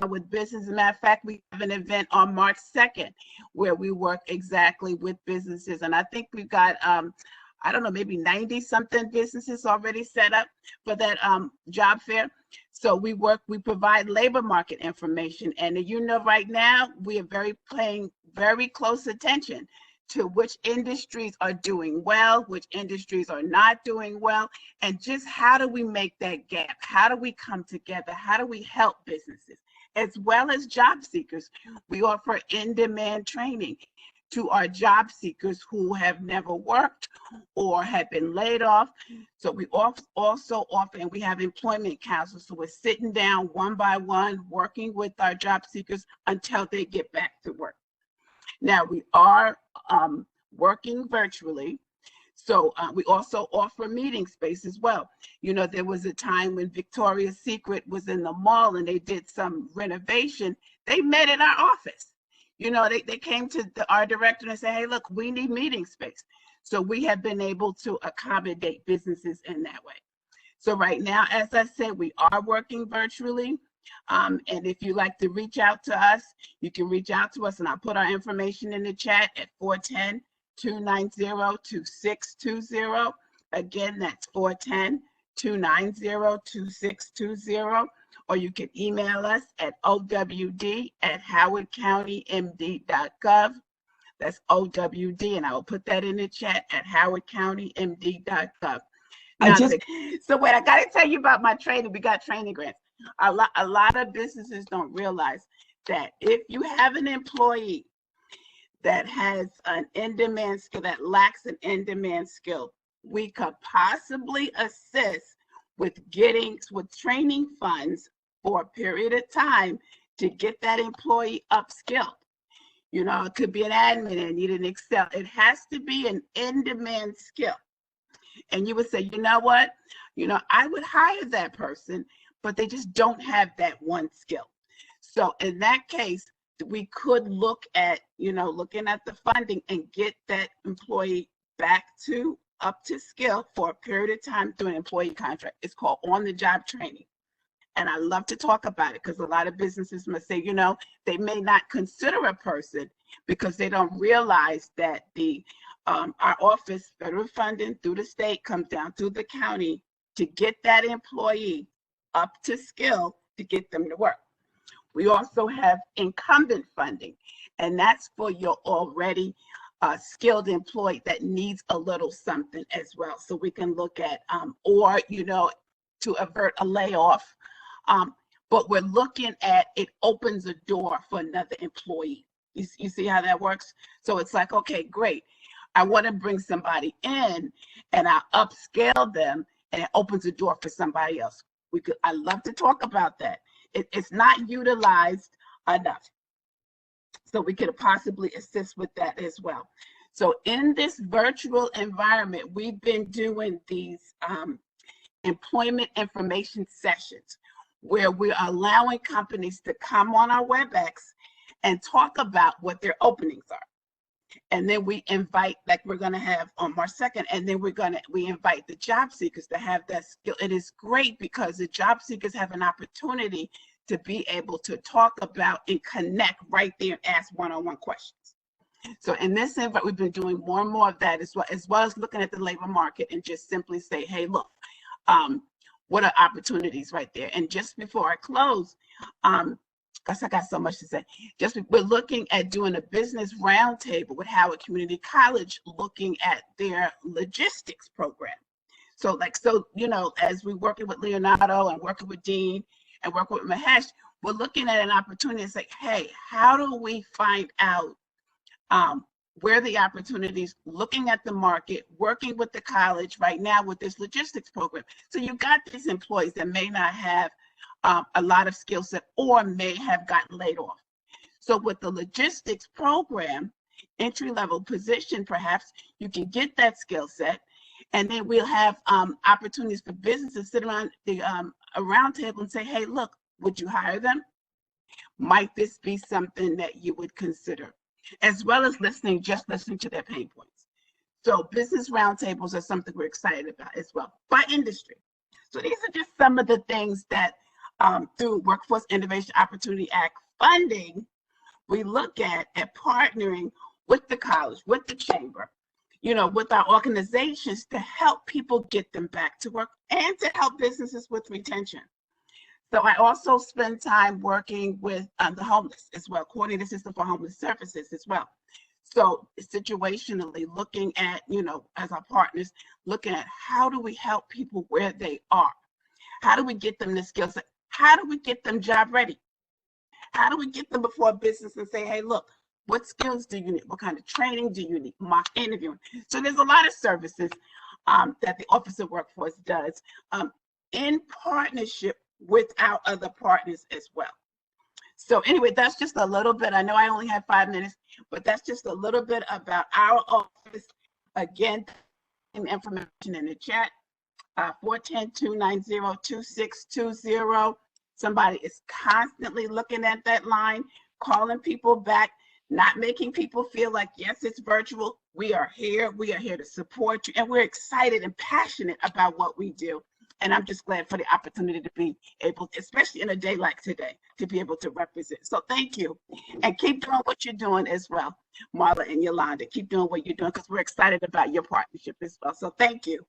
with business. As a matter of fact, we have an event on March 2nd where we work exactly with businesses. And I think we've got, I don't know, maybe 90 something businesses already set up for that job fair. So we provide labor market information. And right now we are paying very close attention to which industries are doing well, which industries are not doing well, and just how do we make that gap? How do we come together? How do we help businesses? As well as job seekers, we offer in-demand training to our job seekers who have never worked or have been laid off. So we also offer, and we have employment counselors, so we're sitting down one by one, working with our job seekers until they get back to work. Now, we are working virtually, so we also offer meeting space as well. There was a time when Victoria's Secret was in the mall and they did some renovation. They met in our office. They came to our director and said, hey, look, we need meeting space. So we have been able to accommodate businesses in that way. So right now, as I said, we are working virtually. And if you'd like to reach out to us, you can reach out to us, and I'll put our information in the chat at 410-290-2620. Again, that's 410-290-2620. Or you can email us at owd@howardcountymd.gov. That's OWD, and I will put that in the chat at howardcountymd.gov. So wait, I got to tell you about my training. We got training grants. A lot of businesses don't realize that if you have an employee that has an in-demand skill, that lacks an in-demand skill, we could possibly assist with training funds for a period of time to get that employee upskilled. It could be an admin and need an Excel. It has to be an in-demand skill. And you would say, you know what? I would hire that person, but they just don't have that one skill. So in that case, we could look at, looking at the funding and get that employee up to skill for a period of time through an employee contract. It's called on-the-job training. And I love to talk about it because a lot of businesses must say, they may not consider a person because they don't realize that our office, federal funding through the state, comes down through the county to get that employee up to skill to get them to work. We also have incumbent funding, and that's for your already skilled employee that needs a little something as well. So we can look at, to avert a layoff. But we're looking at, it opens a door for another employee. You see how that works? So it's like, okay, great. I want to bring somebody in and I upscale them, and it opens a door for somebody else. I love to talk about that. It's not utilized enough. So we could possibly assist with that as well. So in this virtual environment, we've been doing these employment information sessions where we're allowing companies to come on our WebEx and talk about what their openings are. And then we invite, like we're going to have on March 2nd, and then we invite the job seekers to have that skill. It is great because the job seekers have an opportunity to be able to talk about and connect right there and ask one-on-one questions. So in this event, we've been doing more and more of that as well as looking at the labor market and just simply say, hey, look, what are opportunities right there? And just before I close, because I got so much to say, we're looking at doing a business roundtable with Howard Community College, looking at their logistics program. So you know, as we're working with Leonardo and working with Dean and working with Mahesh, we're looking at an opportunity to say, hey, how do we find out where the opportunities, looking at the market, working with the college right now with this logistics program. So you got these employees that may not have a lot of skill set or may have gotten laid off. So with the logistics program, entry-level position, perhaps you can get that skill set, and then we'll have opportunities for businesses to sit around a round table and say, hey, look, would you hire them? Might this be something that you would consider? As well as listening to their pain points. So business roundtables are something we're excited about as well, by industry. So these are just some of the things that through Workforce Innovation Opportunity Act funding, we look at partnering with the college, with the chamber, you know, with our organizations to help people get them back to work and to help businesses with retention. So I also spend time working with the homeless as well, coordinating the system for homeless services as well. So situationally looking at, you know, as our partners, looking at how do we help people where they are? How do we get them the skills? How do we get them job ready? How do we get them before a business and say, hey, look, what skills do you need? What kind of training do you need? Mock interviewing. So there's a lot of services that the Office of Workforce does in partnership with our other partners as well. So anyway, that's just a little bit. I know I only have 5 minutes, but that's just a little bit about our office. Again, information in the chat, 410-290-2620. Somebody is constantly looking at that line, calling people back, not making people feel like, yes, it's virtual. We are here to support you, and we're excited and passionate about what we do. And I'm just glad for the opportunity to be able, especially in a day like today, to be able to represent. So thank you. And keep doing what you're doing as well, Marla and Yolanda. Keep doing what you're doing because we're excited about your partnership as well. So thank you.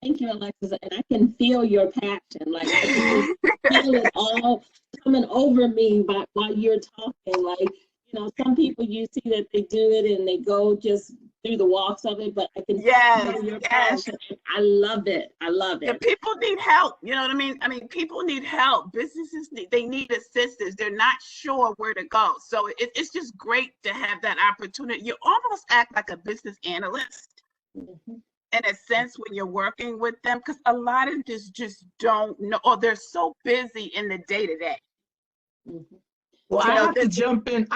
Thank you, Alexis. And I can feel your passion. Like I can feel it all coming over me while you're talking. Like, you know, some people you see that they do it and they go just through the walks of it, but I can feel your passion. I love it. I love it. And people need help. You know what I mean? I mean, people need help. Businesses they need assistance. They're not sure where to go. So it's just great to have that opportunity. You almost act like a business analyst in a sense when you're working with them, because a lot of this just don't know, or they're so busy in the day-to-day. Well, I have to jump in.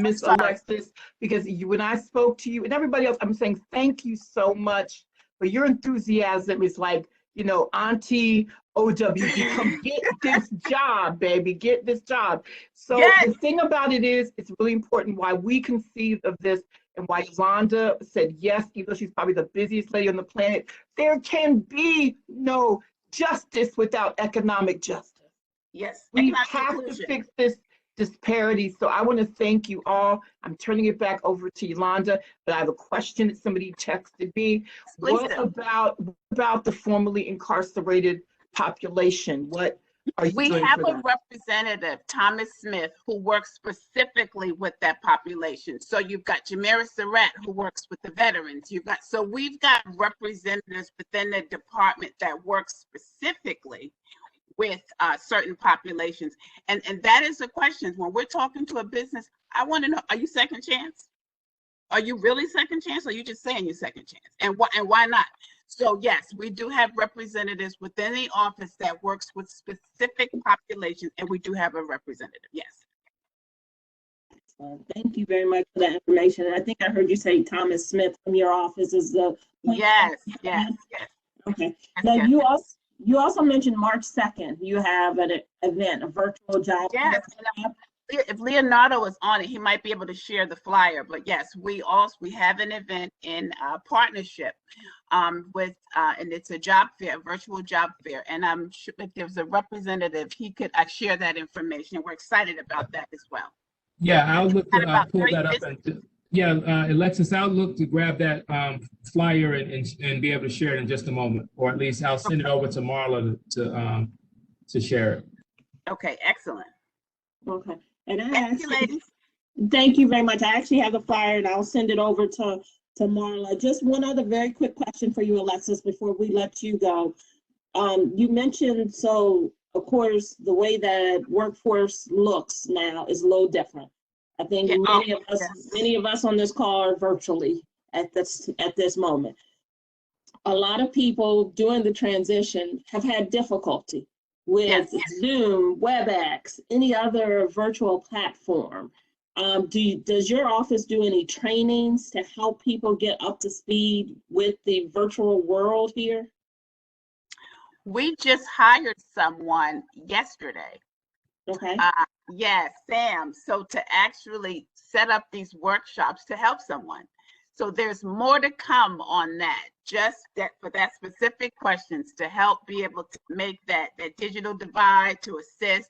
Miss Alexis, because when I spoke to you and everybody else, I'm saying thank you so much for your enthusiasm. It's like, you know, Auntie OWD, come get this job, baby, get this job. So the thing about it is, it's really important why we conceived of this and why Yolanda said yes, even though she's probably the busiest lady on the planet. There can be no justice without economic justice. Yes, we have to fix this disparity. So I want to thank you all. I'm turning it back over to Yolanda, but I have a question that somebody texted me. What about the formerly incarcerated population? What are you doing? We have a representative, Thomas Smith, who works specifically with that population. So you've got Jamira Surratt, who works with the veterans. So we've got representatives within the department that work specifically with certain populations. And that is the question. When we're talking to a business, I want to know, are you second chance? Are you really second chance? Or are you just saying you're second chance? And why not? So yes, we do have representatives within the office that works with specific populations, and we do have a representative, yes. Thank you very much for that information. And I think I heard you say Thomas Smith from your office is the point. Yes. Okay. Now you also mentioned March 2nd. You have an event, a virtual job. Yes. if Leonardo is on it, he might be able to share the flyer. But yes, we have an event in partnership with and it's a job fair, a virtual job fair. And I'm sure if there's a representative, he could share that information. We're excited about that as well. Yeah, I'll look to About pull 3 that up. And, yeah, Alexis, I'll look to grab that flyer and be able to share it in just a moment, or at least I'll send it over to Marla to share it. Okay, excellent. Okay. And Thank you, ladies. thank you very much. I actually have the flyer and I'll send it over to Marla. Just one other very quick question for you, Alexis, before we let you go. You mentioned, so of course, the way that workforce looks now is a little different. I think many of us on this call are virtually at this moment. A lot of people during the transition have had difficulty with Zoom, WebEx, any other virtual platform. Does your office do any trainings to help people get up to speed with the virtual world here? We just hired someone yesterday. Okay. Yes, Sam. So to actually set up these workshops to help someone. So there's more to come on that, just that for that specific questions to help be able to make that digital divide, to assist,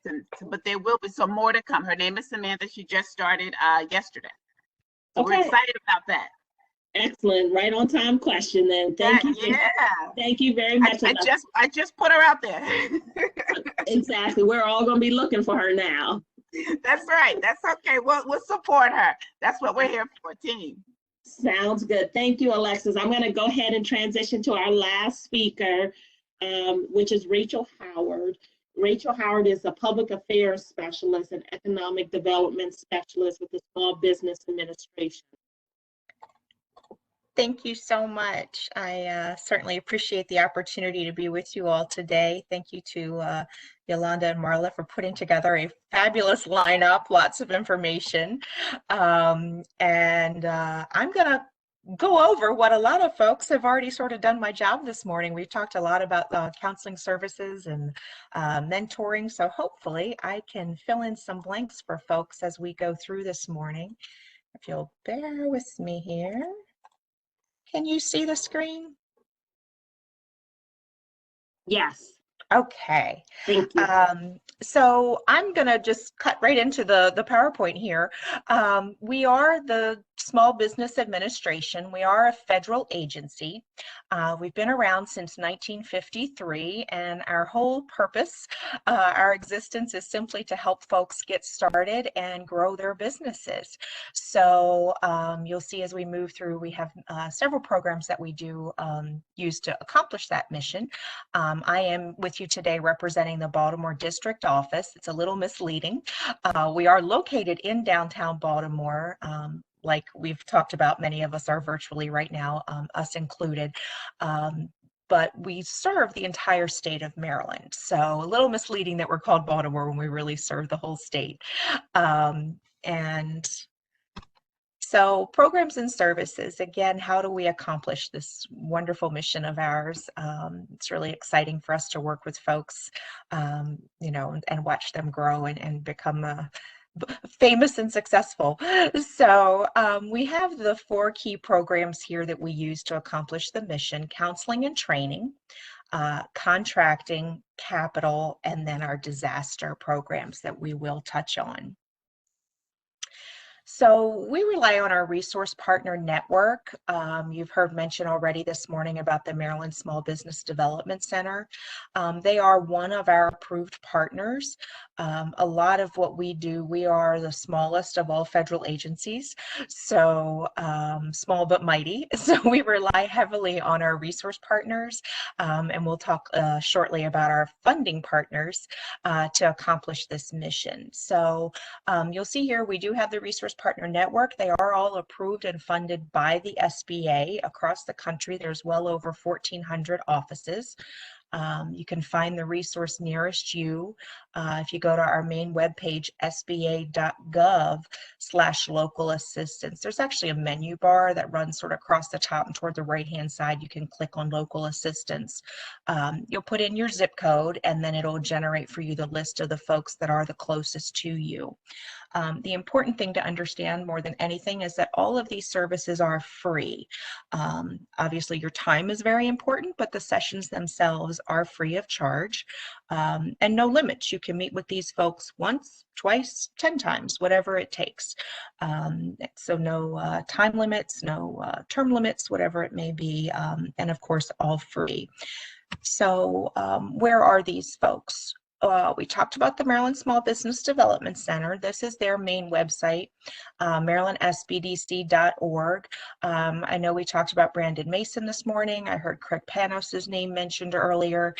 but there will be some more to come. Her name is Samantha. She just started yesterday. So we're excited about that. Excellent. Right on time question then. Thank you. Yeah. Thank you very much. I just put her out there. Exactly. We're all going to be looking for her now. That's right. That's okay. We'll support her. That's what we're here for, team. Sounds good. Thank you, Alexis. I'm going to go ahead and transition to our last speaker, which is Rachel Howard. Rachel Howard is a public affairs specialist and economic development specialist with the Small Business Administration. Thank you so much. I certainly appreciate the opportunity to be with you all today. Thank you to Yolanda and Marla for putting together a fabulous lineup, lots of information. I'm going to go over what a lot of folks have already sort of done my job this morning. We've talked a lot about counseling services and mentoring, so hopefully I can fill in some blanks for folks as we go through this morning. If you'll bear with me here. Can you see the screen? Yes. Okay. Thank you. So I'm going to just cut right into the PowerPoint here. We are the Small Business Administration. We are a federal agency. We've been around since 1953, and our whole purpose, our existence is simply to help folks get started and grow their businesses. So you'll see as we move through, we have several programs that we do use to accomplish that mission. I am with you today representing the Baltimore District Office. It's a little misleading. We are located in downtown Baltimore. Like we've talked about, many of us are virtually right now, us included. But we serve the entire state of Maryland. So a little misleading that we're called Baltimore when we really serve the whole state. So programs and services, again, how do we accomplish this wonderful mission of ours? It's really exciting for us to work with folks, you know, and watch them grow and become famous and successful. So we have the 4 key programs here that we use to accomplish the mission: counseling and training, contracting, capital, and then our disaster programs that we will touch on. So we rely on our resource partner network. You've heard mention already this morning about the Maryland Small Business Development Center. They are one of our approved partners. A lot of what we do, we are the smallest of all federal agencies, so small but mighty. So we rely heavily on our resource partners, and we'll talk shortly about our funding partners to accomplish this mission. So you'll see here we do have the resource partner network. They are all approved and funded by the SBA across the country. There's well over 1,400 offices. You can find the resource nearest you if you go to our main webpage, sba.gov/local assistance. There's actually a menu bar that runs sort of across the top and toward the right-hand side. You can click on local assistance. You'll put in your zip code, and then it'll generate for you the list of the folks that are the closest to you. The important thing to understand more than anything is that all of these services are free. Obviously, your time is very important, but the sessions themselves are free of charge, and no limits. You can meet with these folks once, twice, 10 times, whatever it takes. So no time limits, no term limits, whatever it may be, and of course, all free. So where are these folks? We talked about the Maryland Small Business Development Center. This is their main website, marylandsbdc.org. I know we talked about Brandon Mason this morning. I heard Craig Panos' name mentioned earlier.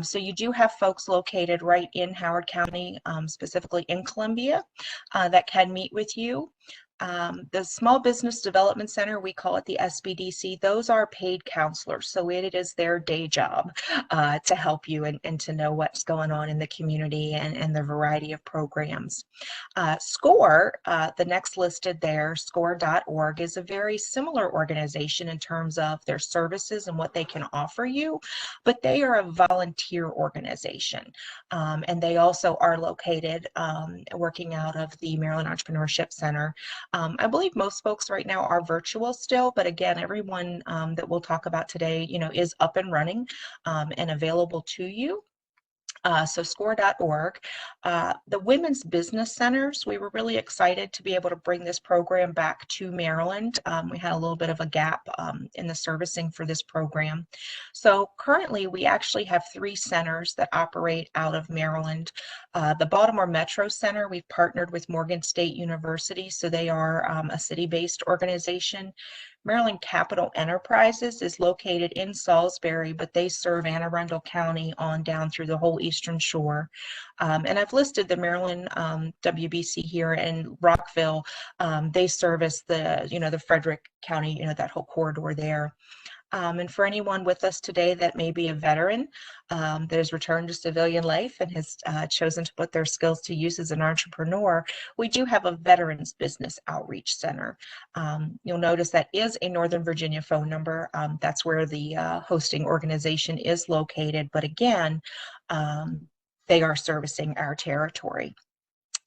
So you do have folks located right in Howard County, specifically in Columbia, that can meet with you. The Small Business Development Center, we call it the SBDC, those are paid counselors. So it is their day job to help you and to know what's going on in the community and the variety of programs. SCORE, the next listed there, score.org, is a very similar organization in terms of their services and what they can offer you, but they are a volunteer organization. And they also are located working out of the Maryland Entrepreneurship Center. I believe most folks right now are virtual still, but again, everyone that we'll talk about today, is up and running and available to you. So score.org. The Women's Business Centers, we were really excited to be able to bring this program back to Maryland. We had a little bit of a gap in the servicing for this program. So currently we actually have 3 centers that operate out of Maryland. The Baltimore Metro Center, we've partnered with Morgan State University, so they are a city-based organization. Maryland Capital Enterprises is located in Salisbury, but they serve Anne Arundel County on down through the whole Eastern Shore. And I've listed the Maryland WBC here in Rockville. They service the Frederick County, that whole corridor there. And for anyone with us today that may be a veteran that has returned to civilian life and has chosen to put their skills to use as an entrepreneur, we do have a Veterans Business Outreach Center. You'll notice that is a Northern Virginia phone number. That's where the hosting organization is located. But again, they are servicing our territory.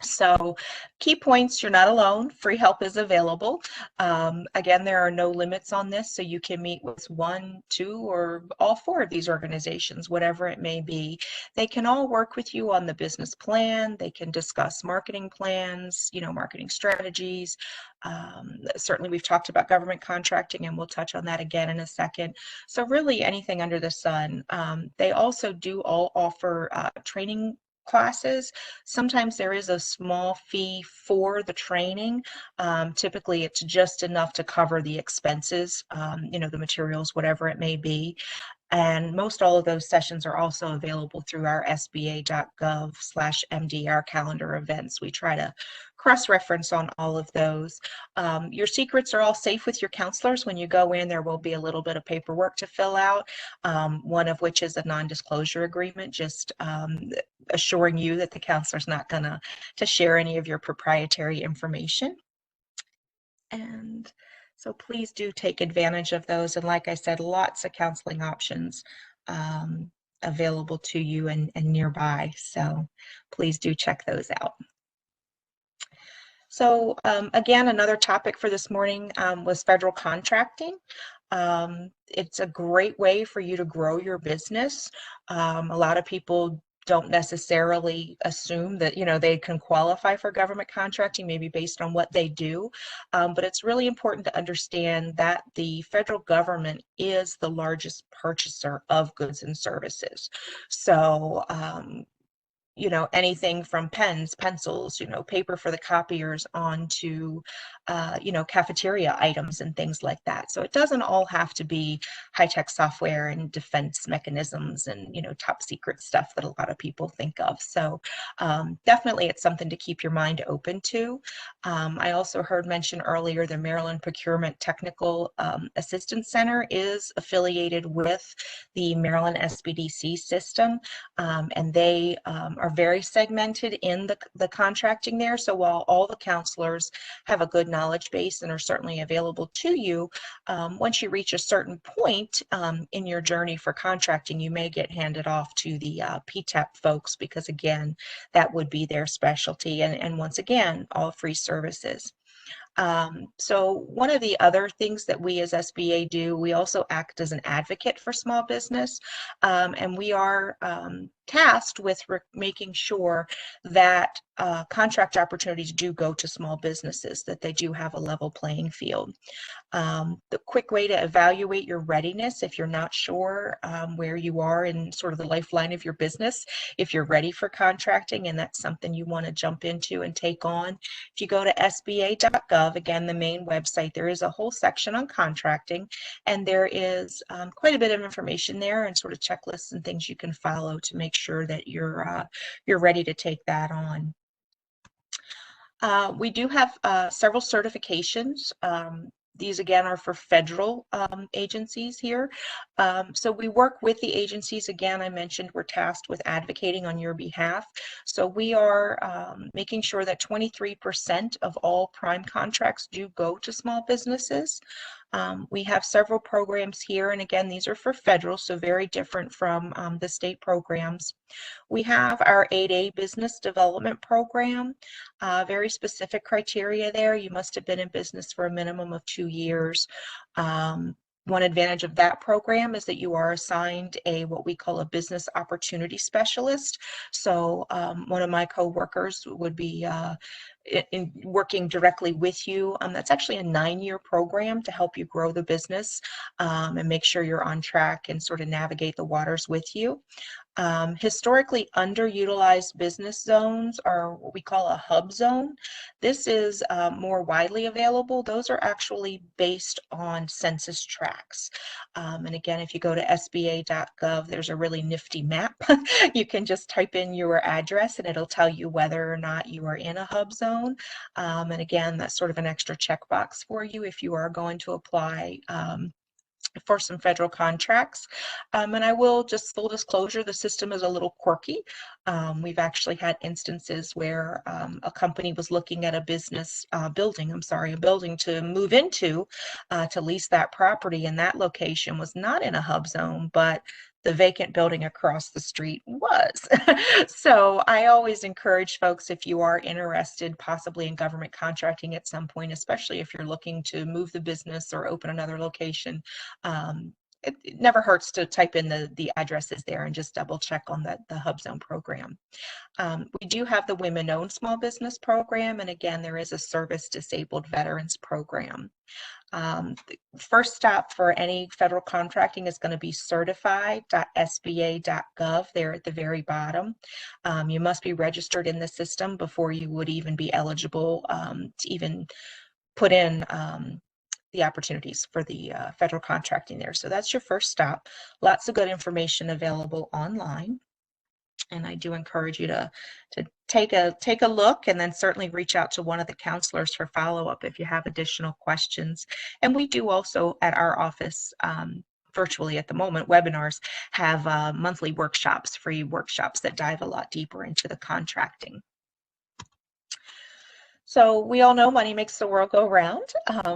So key points, you're not alone. Free help is available. Again, there are no limits on this, so you can meet with 1, 2, or all 4 of these organizations, whatever it may be. They can all work with you on the business plan. They can discuss marketing plans, marketing strategies. Certainly we've talked about government contracting, and we'll touch on that again in a second. So really anything under the sun. They also do all offer training classes. Sometimes there is a small fee for the training. Typically it's just enough to cover the expenses, the materials, whatever it may be. And most all of those sessions are also available through our sba.gov/MD, calendar events. We try to cross-reference on all of those. Your secrets are all safe with your counselors. When you go in, there will be a little bit of paperwork to fill out, one of which is a non-disclosure agreement, just assuring you that the counselor's not going to share any of your proprietary information. And so please do take advantage of those. And like I said, lots of counseling options available to you and nearby. So please do check those out. So again, another topic for this morning was federal contracting. It's a great way for you to grow your business. A lot of people don't necessarily assume that they can qualify for government contracting, maybe based on what they do, but it's really important to understand that the federal government is the largest purchaser of goods and services. So anything from pens, pencils, paper for the copiers on to, cafeteria items and things like that. So it doesn't all have to be high-tech software and defense mechanisms and, top secret stuff that a lot of people think of. So definitely it's something to keep your mind open to. I also heard mentioned earlier the Maryland Procurement Technical Assistance Center is affiliated with the Maryland SBDC system, and they are very segmented in the contracting there. So while all the counselors have a good knowledge base and are certainly available to you, once you reach a certain point in your journey for contracting, you may get handed off to the PTAP folks, because again, that would be their specialty. And once again, all free services. So one of the other things that we as SBA do, we also act as an advocate for small business, and we are tasked with making sure that contract opportunities do go to small businesses, that they do have a level playing field. The quick way to evaluate your readiness, if you're not sure where you are in sort of the lifeline of your business, if you're ready for contracting and that's something you want to jump into and take on, if you go to sba.gov, again, the main website, there is a whole section on contracting, and there is quite a bit of information there and sort of checklists and things you can follow to make sure that you're ready to take that on. We do have several certifications. These again are for federal agencies here. So we work with the agencies. Again, I mentioned we're tasked with advocating on your behalf. So we are making sure that 23% of all prime contracts do go to small businesses. We have several programs here, and again, these are for federal, so very different from the state programs. We have our 8A Business Development Program, very specific criteria there. You must have been in business for a minimum of 2 years. One advantage of that program is that you are assigned what we call a business opportunity specialist. So one of my co-workers would be in working directly with you. That's actually a 9-year program to help you grow the business and make sure you're on track and sort of navigate the waters with you. Historically underutilized business zones are what we call a hub zone. This is more widely available. Those are actually based on census tracts. And again, if you go to sba.gov, there's a really nifty map. You can just type in your address and it'll tell you whether or not you are in a hub zone. And again, that's sort of an extra checkbox for you if you are going to apply for some federal contracts. And I will just full disclosure, the system is a little quirky. We've actually had instances where a company was looking at a building to move into to lease that property, and that location was not in a hub zone, but the vacant building across the street was. So I always encourage folks, if you are interested possibly in government contracting at some point, especially if you're looking to move the business or open another location, it never hurts to type in the addresses there and just double check on the hub zone program. We do have the Women-Owned Small Business Program, and again, there is a Service Disabled Veterans Program. The first stop for any federal contracting is going to be certified.sba.gov there at the very bottom. You must be registered in the system before you would even be eligible to even put in the opportunities for the federal contracting there. So that's your first stop. Lots of good information available online. And I do encourage you to take a look, and then certainly reach out to one of the counselors for follow-up if you have additional questions. And we do also at our office, virtually at the moment, webinars, have monthly workshops, free workshops that dive a lot deeper into the contracting. So we all know money makes the world go round.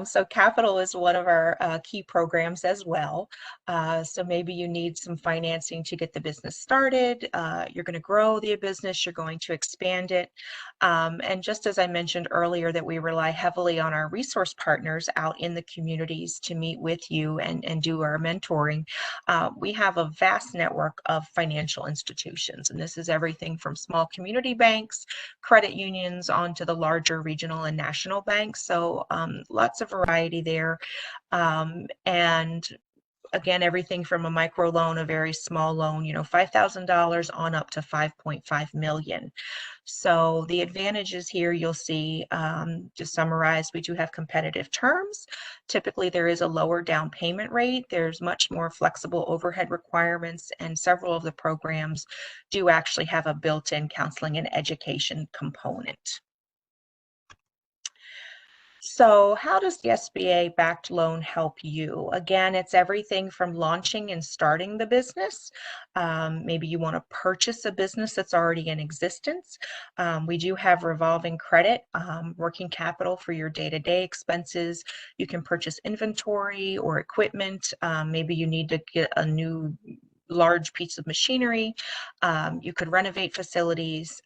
So capital is one of our key programs as well. So maybe you need some financing to get the business started. You're going to grow the business. You're going to expand it. And just as I mentioned earlier, that we rely heavily on our resource partners out in the communities to meet with you and do our mentoring. We have a vast network of financial institutions, and this is everything from small community banks, credit unions, on to the larger regional and national banks. So lots of variety there. And again, everything from a micro loan, a very small loan, $5,000 on up to 5.5 million. So the advantages here you'll see, to summarize, we do have competitive terms. Typically, there is a lower down payment rate. There's much more flexible overhead requirements, and several of the programs do actually have a built-in counseling and education component. So how does the SBA backed loan help you? Again, it's everything from launching and starting the business. Maybe you want to purchase a business that's already in existence. We do have revolving credit, working capital for your day-to-day expenses. You can purchase inventory or equipment. Maybe you need to get a new large piece of machinery. You could renovate facilities.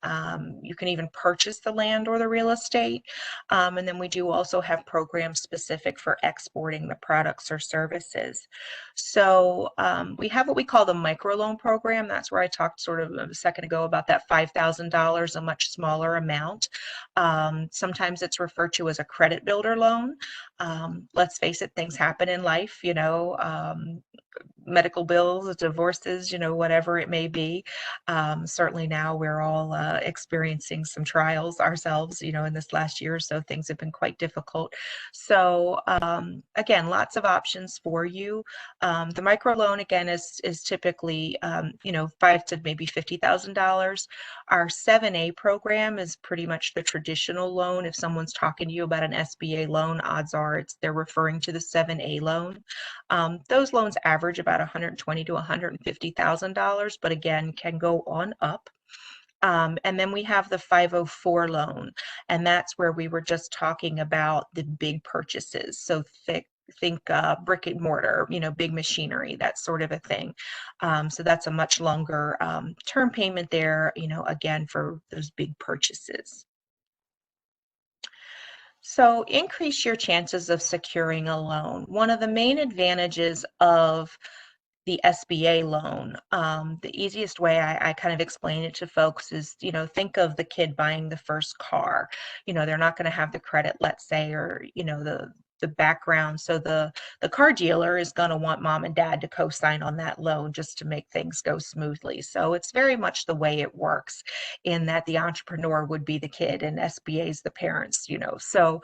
You can even purchase the land or the real estate. And then we do also have programs specific for exporting the products or services. So we have what we call the microloan program. That's where I talked sort of a second ago about that $5,000, a much smaller amount. Sometimes it's referred to as a credit builder loan. Let's face it, things happen in life, medical bills, divorces, whatever it may be. Certainly now we're all experiencing some trials ourselves, in this last year or so. Things have been quite difficult. So again, lots of options for you. The microloan, again, is typically, $5,000 to maybe $50,000. Our 7A program is pretty much the traditional loan. If someone's talking to you about an SBA loan, odds are they're referring to the 7A loan. Those loans average about $120,000 to $150,000, but again, can go on up. And then we have the 504 loan, and that's where we were just talking about the big purchases. So think brick and mortar, big machinery, that sort of a thing. So that's a much longer term payment there, again, for those big purchases. So increase your chances of securing a loan. One of the main advantages of the SBA loan, the easiest way I kind of explain it to folks is, think of the kid buying the first car. They're not going to have the credit, let's say, or, the background. So the car dealer is going to want mom and dad to co-sign on that loan just to make things go smoothly. So it's very much the way it works, in that the entrepreneur would be the kid and SBA is the parents, So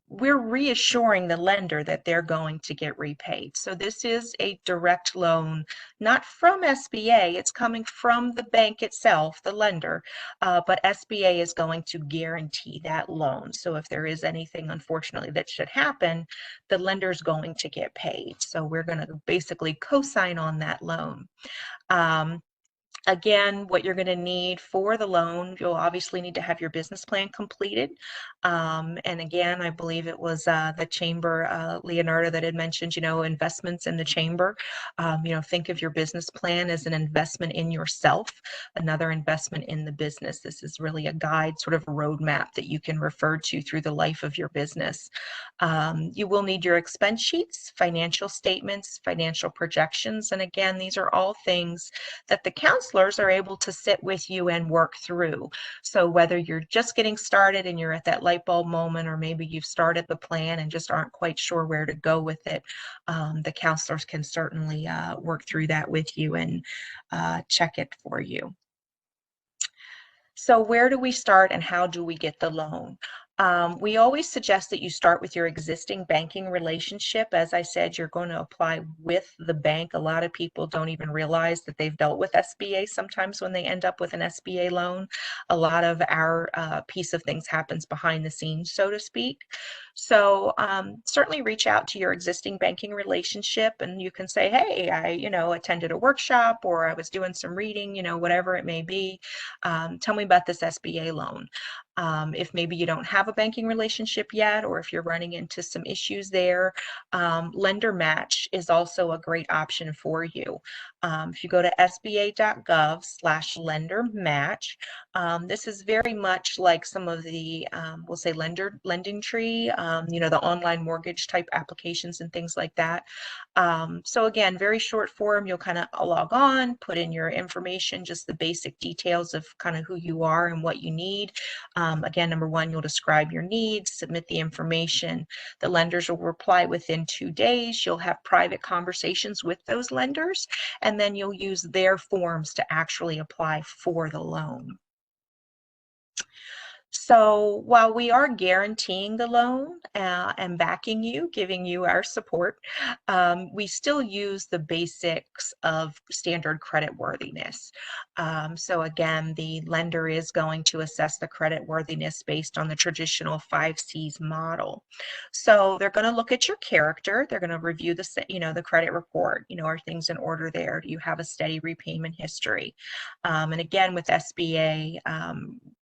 we're reassuring the lender that they're going to get repaid. So this is a direct loan, not from SBA, it's coming from the bank itself, the lender, but SBA is going to guarantee that loan. So if there is anything, unfortunately, that should happen, the lender's going to get paid. So we're going to basically co-sign on that loan. Again, what you're going to need for the loan, you'll obviously need to have your business plan completed. And again, I believe it was the chamber, Leonardo, that had mentioned, investments in the chamber. Think of your business plan as an investment in yourself, another investment in the business. This is really a guide, sort of a roadmap that you can refer to through the life of your business. You will need your expense sheets, financial statements, financial projections. And again, these are all things that the counselors are able to sit with you and work through. So whether you're just getting started and you're at that light bulb moment, or maybe you've started the plan and just aren't quite sure where to go with it, the counselors can certainly work through that with you and check it for you. So where do we start and how do we get the loan? We always suggest that you start with your existing banking relationship. As I said, you're going to apply with the bank. A lot of people don't even realize that they've dealt with SBA sometimes when they end up with an SBA loan. A lot of our piece of things happens behind the scenes, so to speak. So certainly reach out to your existing banking relationship, and you can say, hey, I attended a workshop, or I was doing some reading, whatever it may be. Tell me about this SBA loan. If maybe you don't have a banking relationship yet, or if you're running into some issues there, lender match is also a great option for you. If you go to sba.gov/lender match, this is very much like some of the, we'll say, lending tree, the online mortgage type applications and things like that. So again, very short form, you'll kind of log on, put in your information, just the basic details of kind of who you are and what you need. Again, number one, you'll describe your needs, submit the information. The lenders will reply within 2 days. You'll have private conversations with those lenders, and then you'll use their forms to actually apply for the loan. So while we are guaranteeing the loan and backing you, giving you our support, we still use the basics of standard credit worthiness. So again, the lender is going to assess the credit worthiness based on the traditional 5 C's model. So they're going to look at your character. They're going to review the credit report. Are things in order there? Do you have a steady repayment history? And again, with SBA,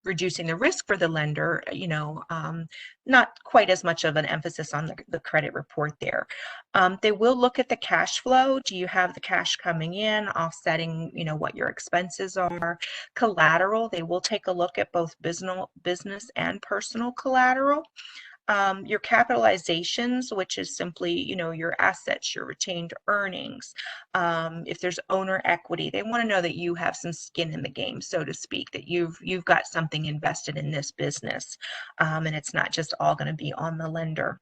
reducing the risk for the lender, not quite as much of an emphasis on the credit report there. They will look at the cash flow. Do you have the cash coming in, offsetting, what your expenses are? Collateral, they will take a look at both business and personal collateral. Your capitalizations, which is simply, your assets, your retained earnings. If there's owner equity, they want to know that you have some skin in the game, so to speak, that you've got something invested in this business, and it's not just all going to be on the lender.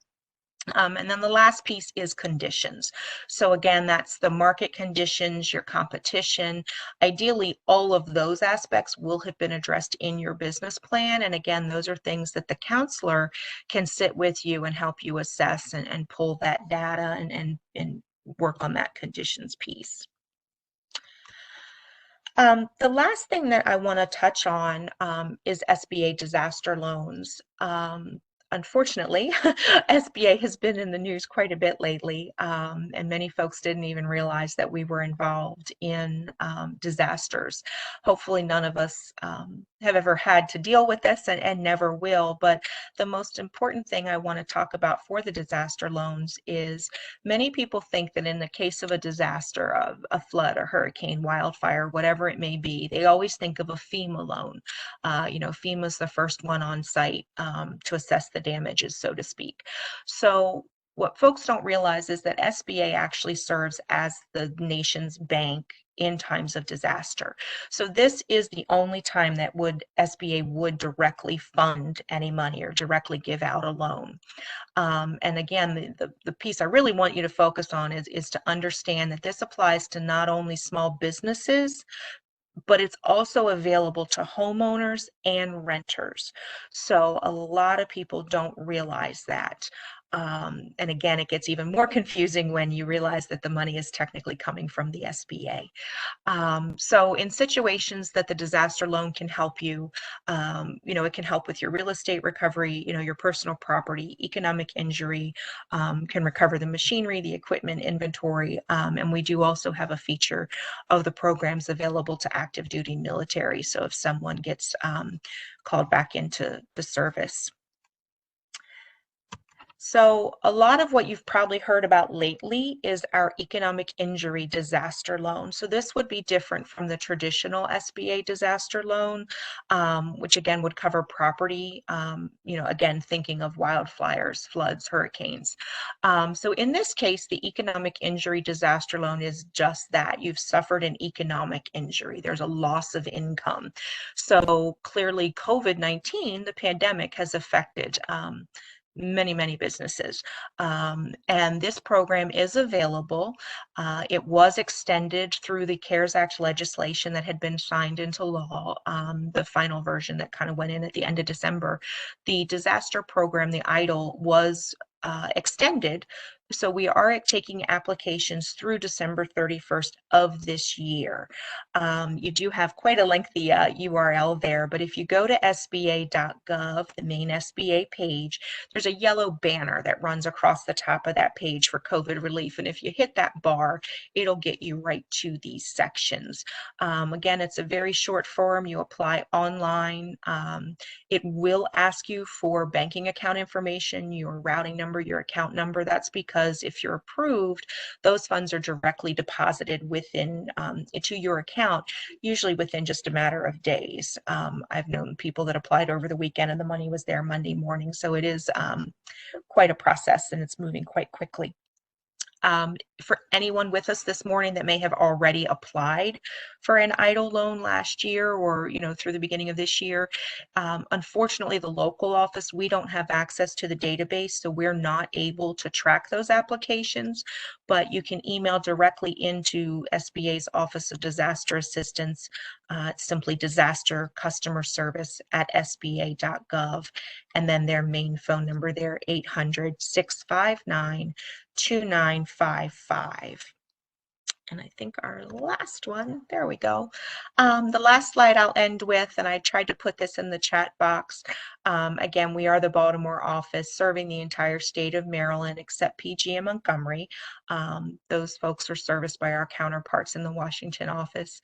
And then the last piece is conditions. So again, that's the market conditions, your competition. Ideally, all of those aspects will have been addressed in your business plan. And again, those are things that the counselor can sit with you and help you assess and pull that data and work on that conditions piece. The last thing that I want to touch on is SBA disaster loans. Unfortunately, SBA has been in the news quite a bit lately, and many folks didn't even realize that we were involved in disasters. Hopefully none of us have ever had to deal with this and never will, but the most important thing I want to talk about for the disaster loans is many people think that in the case of a disaster, a flood, a hurricane, wildfire, whatever it may be, they always think of a FEMA loan. FEMA's the first one on site to assess the damages, so to speak. So what folks don't realize is that SBA actually serves as the nation's bank in times of disaster. So this is the only time that SBA would directly fund any money or directly give out a loan. And again, the piece I really want you to focus on is to understand that this applies to not only small businesses, but it's also available to homeowners and renters. So a lot of people don't realize that. And again, it gets even more confusing when you realize that the money is technically coming from the SBA. So in situations that the disaster loan can help you, it can help with your real estate recovery, your personal property, economic injury, can recover the machinery, the equipment, inventory. And we do also have a feature of the programs available to active duty military. So if someone gets called back into the service. So a lot of what you've probably heard about lately is our economic injury disaster loan. So this would be different from the traditional SBA disaster loan, which again would cover property, again, thinking of wildfires, floods, hurricanes. So in this case, the economic injury disaster loan is just that. You've suffered an economic injury. There's a loss of income. So clearly COVID-19, the pandemic, has affected many businesses. And this program is available. It was extended through the CARES Act legislation that had been signed into law, the final version that kind of went in at the end of December. The disaster program, the EIDL, was extended. So we are taking applications through December 31st of this year. You do have quite a lengthy URL there, but if you go to sba.gov, the main SBA page, there's a yellow banner that runs across the top of that page for COVID relief. And if you hit that bar, it'll get you right to these sections. Again, it's a very short form. You apply online. It will ask you for banking account information, your routing number, your account number. That's because because if you're approved, those funds are directly deposited within to your account, usually within just a matter of days. I've known people that applied over the weekend and the money was there Monday morning. So it is quite a process and it's moving quite quickly. For anyone with us this morning that may have already applied for an EIDL loan last year or through the beginning of this year, unfortunately the local office, we don't have access to the database, so we're not able to track those applications, but you can email directly into SBA's Office of Disaster Assistance. It's simply disaster customer service at sba.gov, and then their main phone number there, 800-659-2955. And I think our last one, there we go. The last slide I'll end with, and I tried to put this in the chat box. Again, we are the Baltimore office serving the entire state of Maryland except PG and Montgomery. Those folks are serviced by our counterparts in the Washington office.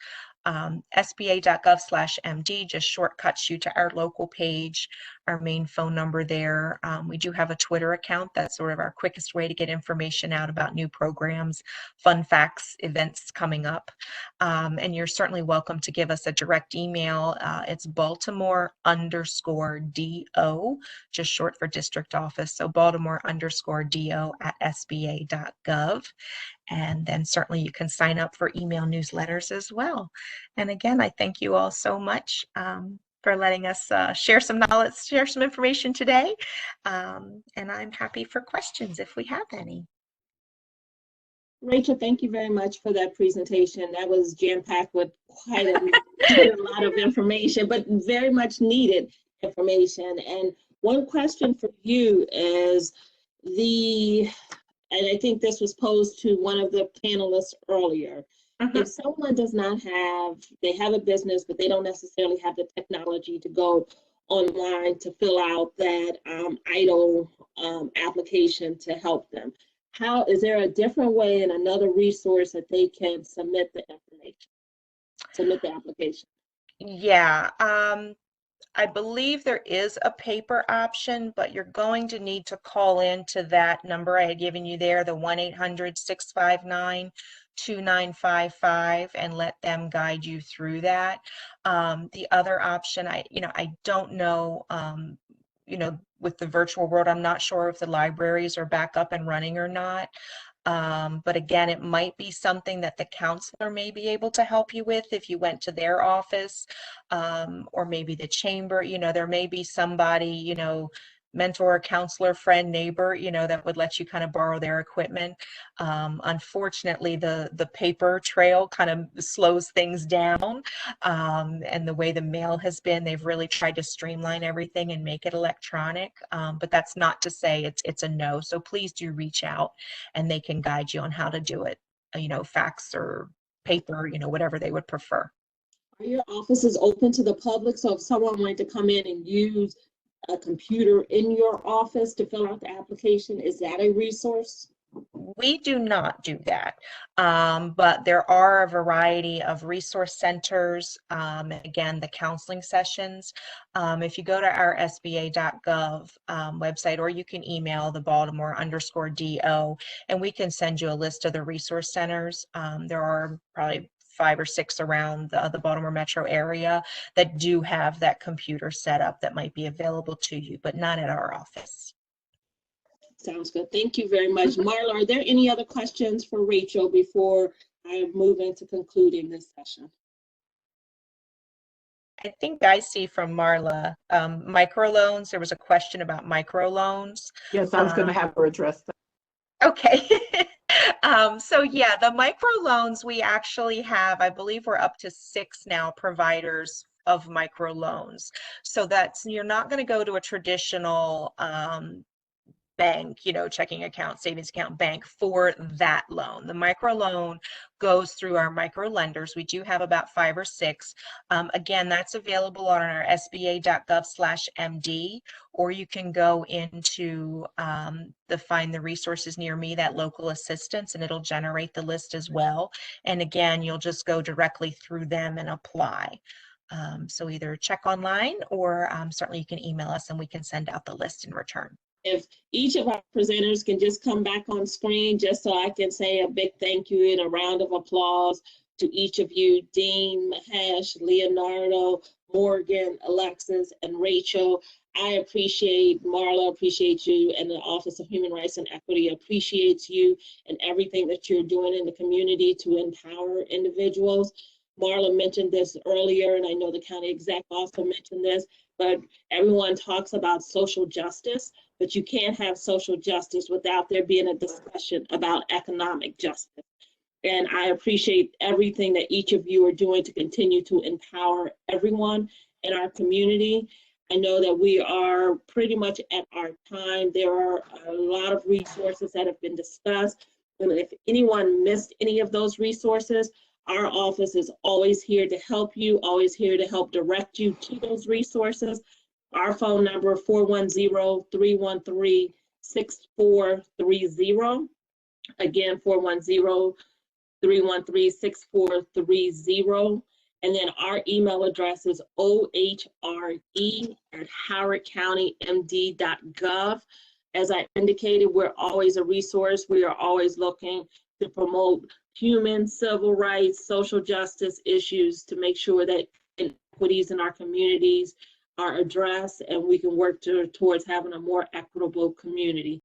SBA.gov/MD just shortcuts you to our local page, our main phone number there. We do have a Twitter account. That's sort of our quickest way to get information out about new programs, fun facts, events coming up. And you're certainly welcome to give us a direct email. It's Baltimore_DO, just short for district office. So Baltimore_DO@sba.gov. And then certainly you can sign up for email newsletters as well. And again, I thank you all so much for letting us share some knowledge, share some information today. And I'm happy for questions if we have any. Rachel, thank you very much for that presentation. That was jam-packed with quite a lot of information, but very much needed information. And one question for you is and I think this was posed to one of the panelists earlier. If someone does not they have a business, but they don't necessarily have the technology to go online to fill out that EIDL application to help them, is there a different way and another resource that they can submit the information, submit the application? Yeah. I believe there is a paper option, but you're going to need to call in to that number I had given you there, the 1-800-659-2955, and let them guide you through that. The other option, I don't know, with the virtual world, I'm not sure if the libraries are back up and running or not. But again, it might be something that the counselor may be able to help you with if you went to their office, or maybe the chamber. There may be somebody, mentor, counselor, friend, neighbor, that would let you kind of borrow their equipment. Unfortunately, the paper trail kind of slows things down. And the way the mail has been, they've really tried to streamline everything and make it electronic. But that's not to say it's a no. So please do reach out and they can guide you on how to do it, fax or paper, whatever they would prefer. Are your offices open to the public? So if someone wanted to come in and use a computer in your office to fill out the application, is that a resource? We do not do that, but there are a variety of resource centers. Again, the counseling sessions. If you go to our sba.gov website, or you can email the Baltimore_DO, and we can send you a list of the resource centers. There are probably 5 or 6 around the Baltimore metro area that do have that computer set up that might be available to you, but not at our office. Sounds good. Thank you very much. Marla, are there any other questions for Rachel before I move into concluding this session? I think I see from Marla, microloans. There was a question about microloans. Yes, I was going to have her address that. Okay. So yeah, the microloans, we actually have, I believe we're up to 6 now providers of microloans. So you're not going to go to a traditional bank, checking account, savings account, bank for that loan. The microloan goes through our micro lenders. We do have about 5 or 6. Again, that's available on our sba.gov/MD, or you can go into the Find the Resources Near Me, that local assistance, and it'll generate the list as well. And again, you'll just go directly through them and apply. So either check online, or certainly you can email us and we can send out the list in return. If each of our presenters can just come back on screen, just so I can say a big thank you and a round of applause to each of you, Dean, Mahesh, Leonardo, Morgan, Alexis, and Rachel. I appreciate, Marla, appreciate you, and the Office of Human Rights and Equity appreciates you and everything that you're doing in the community to empower individuals. Marla mentioned this earlier, and I know the county exec also mentioned this, but everyone talks about social justice, but you can't have social justice without there being a discussion about economic justice. And I appreciate everything that each of you are doing to continue to empower everyone in our community. I know that we are pretty much at our time. There are a lot of resources that have been discussed. And if anyone missed any of those resources, our office is always here to help you, always here to help direct you to those resources. Our phone number, 410-313-6430. Again, 410-313-6430. And then our email address is ohre@howardcountymd.gov. As I indicated, we're always a resource. We are always looking to promote human, civil rights, social justice issues to make sure that inequities in our communities are addressed and we can work towards having a more equitable community.